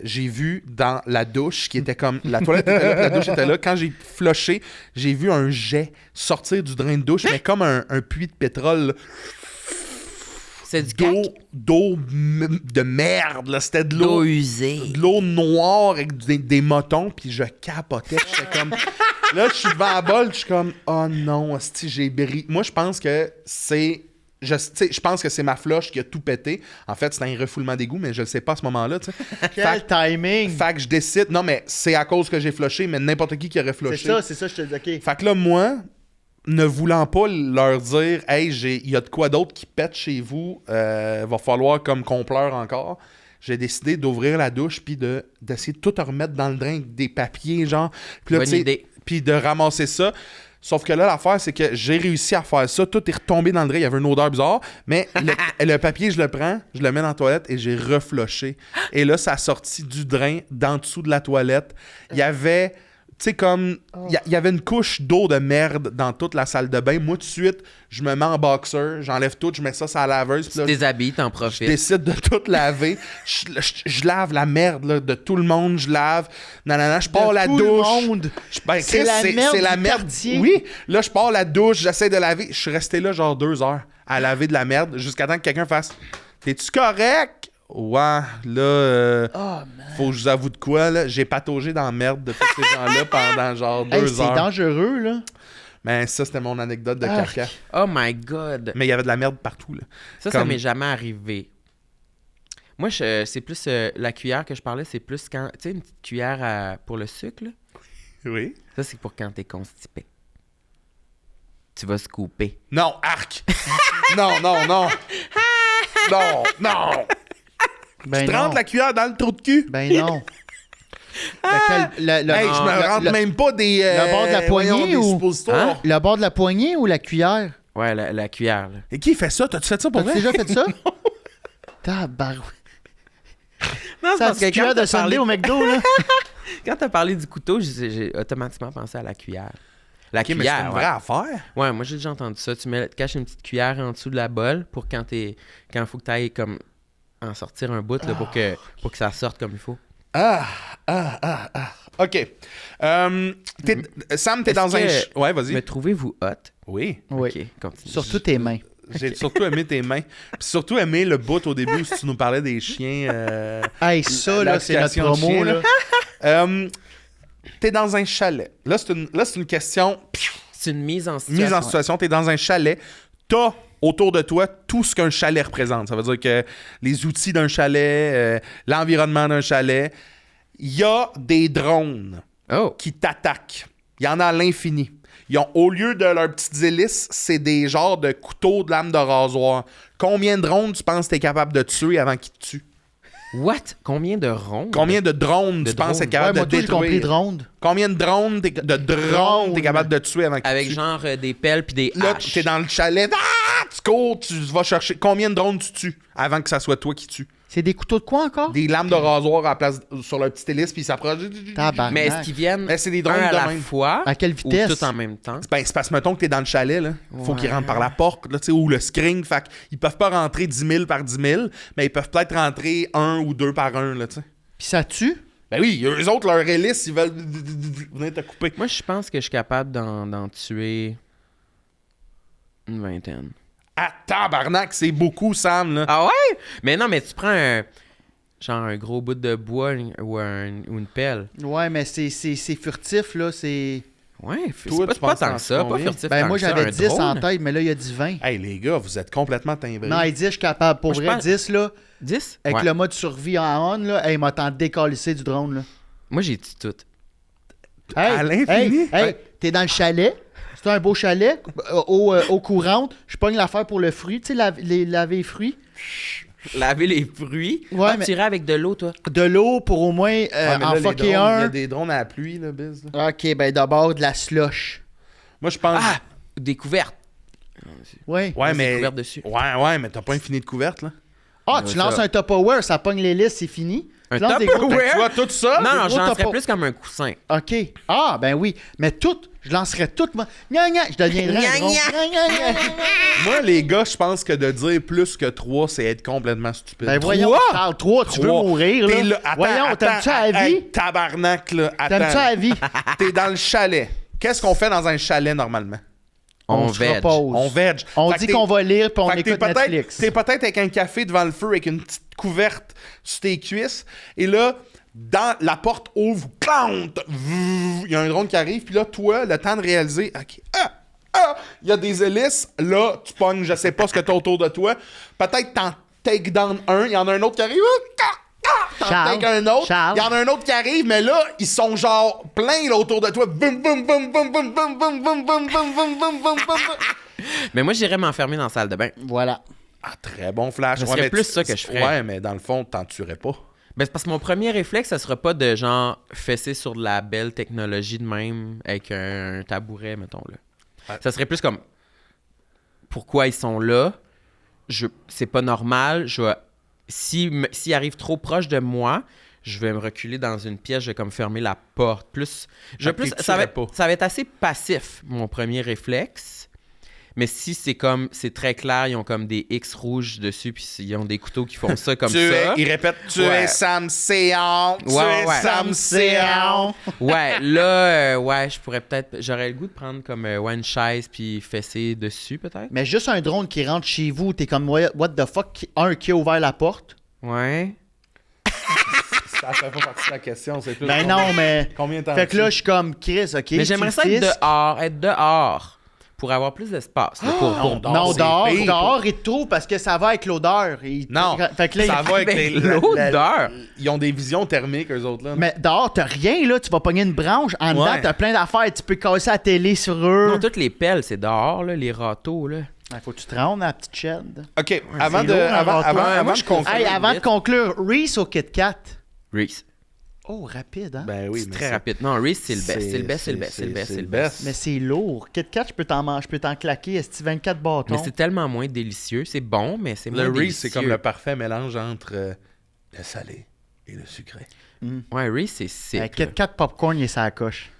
j'ai vu dans la douche qui était comme... La toilette était là, puis la douche était là. Quand j'ai flushé, j'ai vu un jet sortir du drain de douche, mais comme un puits de pétrole. Là. C'est du cac. D'eau de merde. Là. C'était de D'eau l'eau... usée. De l'eau noire avec des motons, puis je capotais. J'étais comme... Là, je suis devant la bol, je suis comme... Oh non, hostie, j'ai brisé. Moi, je pense que c'est... Je pense que c'est ma flush qui a tout pété. En fait, c'était un refoulement d'égout, mais je le sais pas à ce moment-là. tu sais. Quel timing! Fait que je décide... Non, mais c'est à cause que j'ai flushé, mais n'importe qui aurait flushé. C'est ça, je te dis, OK. Fait que là, moi, ne voulant pas leur dire « Hey, il y a de quoi d'autre qui pète chez vous, va falloir comme qu'on pleure encore », j'ai décidé d'ouvrir la douche puis d'essayer de tout remettre dans le drain avec des papiers, genre. Puis là, Bonne tu sais, idée. puis de ramasser ça. Sauf que là, l'affaire, c'est que j'ai réussi à faire ça. Tout est retombé dans le drain. Il y avait une odeur bizarre. Mais le papier, je le prends, je le mets dans la toilette et j'ai reflushé. Et là, ça a sorti du drain d'en dessous de la toilette. Il y avait... Tu sais, comme... Il y avait une couche d'eau de merde dans toute la salle de bain. Moi, tout de suite, je me mets en boxer, j'enlève tout, je mets ça sur la laveuse. Tu Puis là, déshabilles, t'en je profites. décide de tout laver. Je lave la merde là, de tout le monde. Je lave. Nanana, je pars la tout douche. le monde. Ben, C'est Chris, la merde c'est la du merde. quartier. Oui. Là, je pars la douche, j'essaie de laver. Je suis resté là genre 2 heures à laver de la merde jusqu'à temps que quelqu'un fasse « T'es-tu correct? » Ouais, là, faut que je vous avoue de quoi, là. J'ai pataugé dans la merde de tous ces gens-là pendant genre 2 Hey, c'est heures. dangereux, là. Mais ça, c'était mon anecdote de Arc. caca. Oh my God. Mais il y avait de la merde partout, là. Ça Comme- m'est jamais arrivé. Moi, c'est plus la cuillère que je parlais, c'est plus quand... Tu sais, une petite cuillère pour le sucre, là. Oui. Ça, c'est pour quand t'es constipé. Tu vas se couper. Non, arc! Non. Non. Ben Tu te rentres non. la cuillère dans le trou de cul? Ben non. Hey, je me rentre même pas des... le bord de la poignée voyons, des ou- suppositoires. Hein? Le bord de la poignée ou la cuillère? Ouais, la cuillère, là. Et qui fait ça? T'as-tu fait ça pour T'as-tu vrai? déjà fait ça? Tabarouette. Non, C'est la petite cuillère de Sunday au McDo, là. Quand t'as parlé du couteau, j'ai automatiquement pensé à la cuillère. La Ok, mais c'est cuillère, une ouais. vraie affaire. Ouais, moi j'ai déjà entendu ça. Tu caches une petite cuillère en dessous de la bolle pour quand il faut que tu ailles comme en sortir un bout là, pour que ça sorte comme il faut. OK. Sam, t'es Est-ce dans un... que- Ouais, vas-y. Me trouvez-vous hot? Oui. Oui. Ok, continue. Surtout tes mains. J'ai surtout aimé tes mains. Puis surtout aimé le bout au début où tu nous parlais des chiens. Hey, ça, là, c'est notre l'application de promo, chien, là. T'es dans un chalet. Là, c'est une question C'est une mise en situation. mise en situation. T'es dans un chalet. T'as autour de toi tout ce qu'un chalet représente. Ça veut dire que les outils d'un chalet, l'environnement d'un chalet. Il y a des drones Oh! qui t'attaquent. Il y en a à l'infini. Ils ont, au lieu de leurs petites hélices, c'est des genres de couteaux de lame de rasoir. Combien de drones tu penses que t'es capable de tuer avant qu'ils te tuent? What? Combien de ronds? Combien de drones De tu penses être Ouais, capable moi, de tout, j'ai compris détruire? drone. Combien de drones t'es capable de tuer avant qu'ils te Avec tuent? genre des pelles puis des Là, haches. t'es dans le chalet, tu cours, tu vas chercher. Combien de drones tu tues avant que ça soit toi qui tue? C'est des couteaux de quoi encore? Des lames de rasoir à la place, sur leur petite hélice, puis ils s'approchent. Tabarnak. Mais est-ce qu'ils viennent Mais c'est des drones un à de la même. fois À quelle ou vitesse? tout en même temps? Ben, c'est parce que, mettons que t'es dans le chalet, là. Faut Ouais. qu'ils rentrent par la porte, là, tu sais, ou le screen. Fait qu'ils peuvent pas rentrer 10 000 par 10 000, mais ils peuvent peut-être rentrer 1 ou 2 par 1, là, tu sais. Puis ça tue? Ben oui, eux autres, leur hélice, ils veulent venir te couper. Moi, je pense que je suis capable d'en tuer une vingtaine. Ah, tabarnak, c'est beaucoup, Sam, là. Ah ouais? Mais non, mais tu prends un gros bout de bois ou une pelle. Ouais, mais c'est furtif, là. C'est. Ouais, Toi, c'est pas, tu pas penses tant en que ça, pas combien? furtif Ben, tant moi, que ça, j'avais un 10 en drone. tête, mais là, il y a du 20. Hey, les gars, vous êtes complètement timbrés. Non, il dit, je suis capable. Pour Moi, je vrai, pense- 10, là. 10? Avec Ouais. le mode survie en on, là. Hey, il m'a tant décalissé du drone, là. Moi, j'ai dit tout. Hey, À l'infini? Hey, hey, Ouais. t'es dans le chalet. C'est un beau chalet. Eau courante. Je pogne l'affaire pour le fruit. Tu sais, laver les fruits. Laver les fruits. Ouais, Ah, mais- tu irais avec de l'eau, toi. De l'eau pour au moins Ah, mais là, en les fucker drones, Il y a un. des drones à la pluie, là, biz. là. Ok, ben d'abord de la slush. Moi, je pense... Ah! Découverte. Ouais. ouais, c'est mais... couvert dessus. Ouais, mais t'as pas infini de couverte, là. Ah, Ouais, tu ça. lances un Tupperware, ça pogne l'hélice, c'est fini. Un Tu lances des gros- Tupperware? Tu vois, tout ça... Non, non, gros j'en top- ferais plus comme un coussin. OK. Ah, ben oui. Mais tout, je lancerais tout. Moi. Gna, gna, je deviendrais Gna, un gros. gna. Gna, gna, gna, gna. Moi, les gars, je pense que de dire plus que 3, c'est être complètement stupide. Ben voyons, Charles, 3, tu veux 3. mourir, T'es là. attends, Voyons, attends, t'aimes-tu à la hey, vie? tabarnak, là. T'aimes-tu Attends. à la vie? T'es dans le chalet. Qu'est-ce qu'on fait dans un chalet, normalement? On se veg. repose. On veg. On Fait que dit t'es- qu'on va lire puis on fait que écoute Netflix. T'es peut-être avec un café devant le feu avec une petite couverte sur tes cuisses. Et là, dans la porte ouvre, clante, il y a un drone qui arrive. Puis là, toi, le temps de réaliser, OK, il y a des hélices. Là, tu pognes, je sais pas ce que t'as autour de toi. Peut-être t'en take down un. Il y en a un autre qui arrive. T'en Charles, take un autre. Charles. Il y en a un autre qui arrive, mais là, ils sont genre pleins là, autour de toi. Boum, boum, boum, boum, boum, boum, boum, boum, boum, boum, boum, boum, boum, boum. Mais moi, j'irais m'enfermer dans la salle de bain. Voilà. Ah, très bon flash. Ce serait mais plus ça que je ferais. Ouais, mais dans le fond, t'en tuerais pas. Ben, c'est parce que mon premier réflexe, ça sera pas de genre fesser sur de la belle technologie de même avec un tabouret, mettons là. Ça serait plus comme pourquoi ils sont là. C'est pas normal. S'ils arrivent trop proche de moi, je vais me reculer dans une pièce, je vais comme fermer la porte. Ça va être assez passif, mon premier réflexe. Mais si c'est très clair, ils ont comme des X rouges dessus, puis ils ont des couteaux qui font ça comme ça. Ils répètent « Tu es Sam Séon! Tu es Sam Séon! » Ouais, là, je pourrais peut-être... J'aurais le goût de prendre comme une chaise puis fesser dessus, peut-être. Mais juste un drone qui rentre chez vous, t'es comme, what the fuck, qui a ouvert la porte? Ouais. Ça fait pas partie de la question, c'est plus... Ben non, mais... Combien de temps? Fait que là, je suis comme, Chris, OK, Mais j'aimerais ça être dehors. Pour avoir plus d'espace. Non, dehors et trop parce que ça va avec l'odeur. Non, fait que là, ça va avec l'odeur. Ils ont des visions thermiques, eux autres. Là. Mais dehors, t'as rien, là. Tu vas pogner une branche. En dedans, t'as plein d'affaires. Tu peux casser la télé sur eux. Non, toutes les pelles, c'est dehors, là, les râteaux. Là. Faut que tu te rendes à la petite shed. OK, avant de conclure, Reese au Kit Kat? Reese. Oh, rapide, hein? Ben oui, c'est très rapide. Non, Reese, c'est le best. Mais c'est lourd. Kit Kat, je peux t'en claquer. Est-ce 24 bâtons? Mais c'est tellement moins délicieux. C'est bon, mais c'est moins délicieux. Le Reese, c'est comme le parfait mélange entre le salé et le sucré. Ouais, Reese, c'est sick. Kit Kat popcorn, il est sa coche.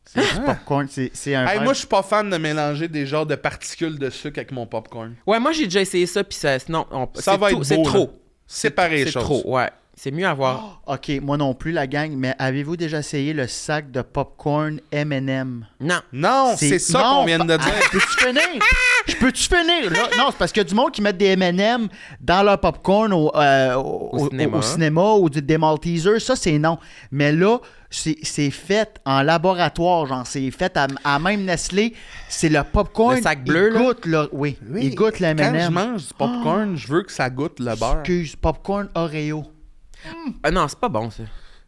C'est du popcorn. C'est un... Moi, je suis pas fan de mélanger des genres de particules de sucre avec mon popcorn. Ouais, moi, j'ai déjà essayé ça, puis ça... Non, ça va être beau, c'est trop. Séparer les choses. C'est trop, ouais. C'est mieux avoir... OK, moi non plus, la gang, mais avez-vous déjà essayé le sac de popcorn M&M? Non, c'est ça qu'on vient de dire. Je peux-tu finir? Là? Non, c'est parce qu'il y a du monde qui met des M&M dans leur popcorn au cinéma ou des Maltesers. Ça, c'est non. Mais là, c'est fait en laboratoire. Genre, c'est fait à même Nestlé. C'est le popcorn. Le sac bleu, là? Oui, il goûte le M&M. Quand je mange du popcorn, je veux que ça goûte le beurre. Excuse, popcorn Oreo. Non, c'est pas bon, ça.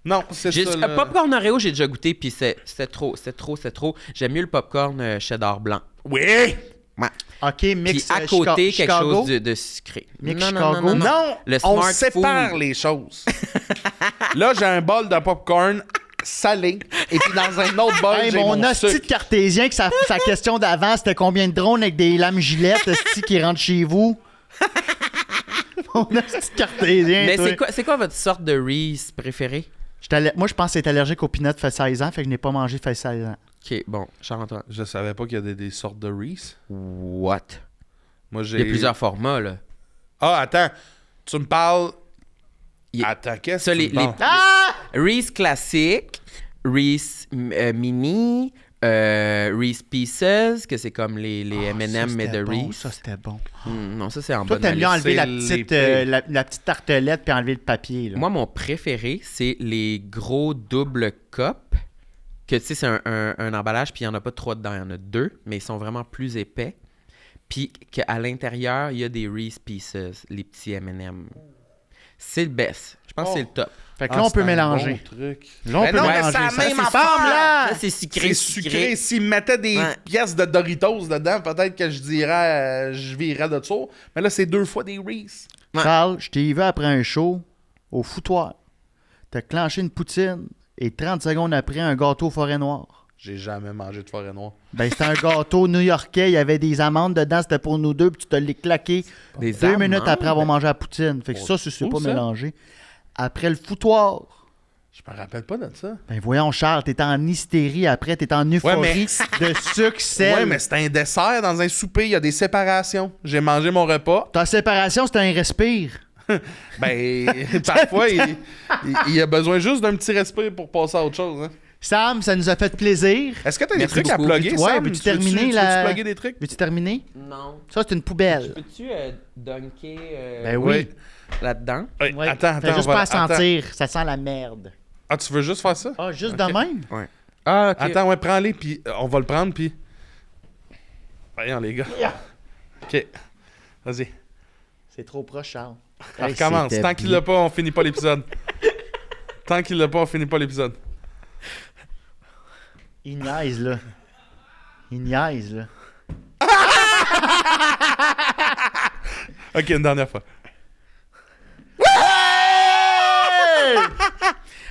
Non, c'est ça. Popcorn Oreo, j'ai déjà goûté, puis c'était trop. J'aime mieux le popcorn cheddar blanc. Oui! Ouais. OK, mix puis à côté, quelque Chicago? chose de sucré. Mix Chicago? Non, le on smart sépare food. les choses. Là, j'ai un bol de popcorn salé, et puis dans un autre bol, j'ai mon hostie de sucre. cartésien, que sa question d'avant, c'était combien de drones avec des lames gilettes hostie, qui rentrent chez vous? Mon hostie de cartésien, Mais toi. c'est quoi votre sorte de Reese préférée? Moi, je pense être allergique aux peanuts fait 16 ans, fait que je n'ai pas mangé fait 16 ans. OK, bon, Charles-Antoine. Je savais pas qu'il y a des sortes de Reese. What? Moi, Il y a plusieurs formats, là. Ah, attends. Tu me parles... Il- Attends, qu'est-ce Ça, que tu me parles? Reese classique, Reese mini, Reese Pieces, que c'est comme les M&M, mais de bon, Reese. ça, c'était bon. Non, ça, c'est en Toi, bonne t'aimes mieux liste. enlever c'est la petite tartelette puis enlever le papier. Là. Moi, mon préféré, c'est les gros double cups. Que tu sais, c'est un emballage, puis il n'y en a pas 3 dedans, il y en a 2, mais ils sont vraiment plus épais. Puis qu'à l'intérieur, il y a des Reese Pieces, les petits M&M. C'est le best. Je pense que c'est le top. Fait que là, on peut mélanger. Bon truc. Là, on peut non, mélanger. mais c'est la Ça même ressemble, affaire. là. Ça, c'est sucré. C'est sucré. S'ils mettaient des pièces de Doritos dedans, peut-être que je dirais, je virais de ça. Mais là, c'est 2 fois des Reese. Ouais. Charles, je t'ai vu après un show au foutoir. T'as clenché une poutine et 30 secondes après, un gâteau forêt noire. J'ai jamais mangé de forêt noire. Ben, c'était un gâteau new-yorkais. Il y avait des amandes dedans. C'était pour nous deux. Puis tu te l'as claqué Des 2 minutes amandes? après avoir mangé la poutine. Fait que ça, c'est pas ça? mélangé. Après le foutoir. Je me rappelle pas de ça. Ben voyons, Charles, t'étais en hystérie après. T'étais en euphorie de sucre, sel. Ouais, mais c'est un dessert dans un souper. Il y a des séparations. J'ai mangé mon repas. Ta séparation, c'était un respire. Ben, parfois, il a besoin juste d'un petit respire pour passer à autre chose. Hein. Sam, ça nous a fait plaisir. Est-ce que t'as des Merci trucs beaucoup. à plugger, Ouais, Sam? veux-tu terminer tu la- veux-tu plugger des trucs? Veux-tu terminer? Non. Ça, c'est une poubelle. Peux-tu dunker Ben oui. là-dedans? Ouais, Ouais. Attends, Fais juste on va- pas à attends. sentir. Ça sent la merde. Ah, tu veux juste faire ça? Ah, juste Ok. de même? Ouais. Ah, OK. Attends, ouais, prends-les, puis on va le prendre, puis... Voyons, les gars. OK. Vas-y. C'est trop proche, Charles. On recommence. Tant qu'il l'a pas, on finit pas l'épisode. Tant qu'il l'a pas, on finit pas l'épisode. Il niaise, là. Il niaise, là. OK, une dernière fois.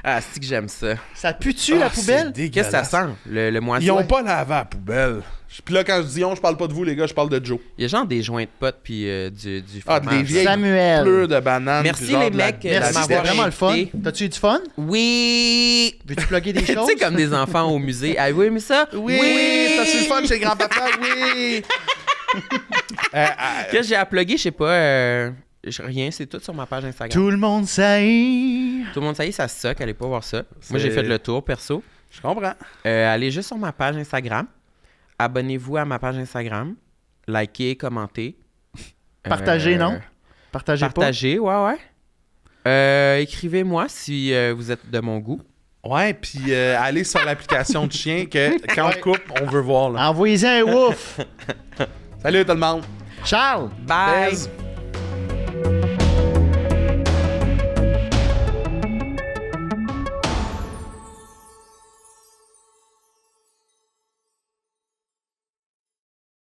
Ah, c'est que j'aime ça. Ça pue-tu, la poubelle? Qu'est-ce que ça sent, le moisi? Ils ont pas lavé à la poubelle. Puis là, quand je dis on, je parle pas de vous, les gars, je parle de Joe. Il y a genre des joints de potes puis du Ah, fromage. des vieilles Samuel. pleurs de bananes. Merci, puis genre les de la- mecs, Merci, m'avoir c'était vraiment le fun. invité. T'as-tu eu du fun? Oui! Veux-tu plugger des Tu choses? sais, comme des enfants au musée. Avez-vous aimé ça? Oui! T'as su le fun chez grand-papa? Oui! Qu'est-ce que j'ai à plugger? Je sais pas. Rien, c'est tout sur ma page Instagram. Tout le monde sait. Tout le monde, ça y est, ça suck. Allez pas voir ça. Moi, j'ai fait le tour, perso. Je comprends. Allez juste sur ma page Instagram. Abonnez-vous à ma page Instagram. Likez, commentez. Partagez, non? Partagez, ouais. Écrivez-moi si vous êtes de mon goût. Ouais, puis allez sur l'application de chien que quand on coupe, on veut voir. Là. Envoyez-y un ouf. Salut tout le monde! Charles! Bye! Baise.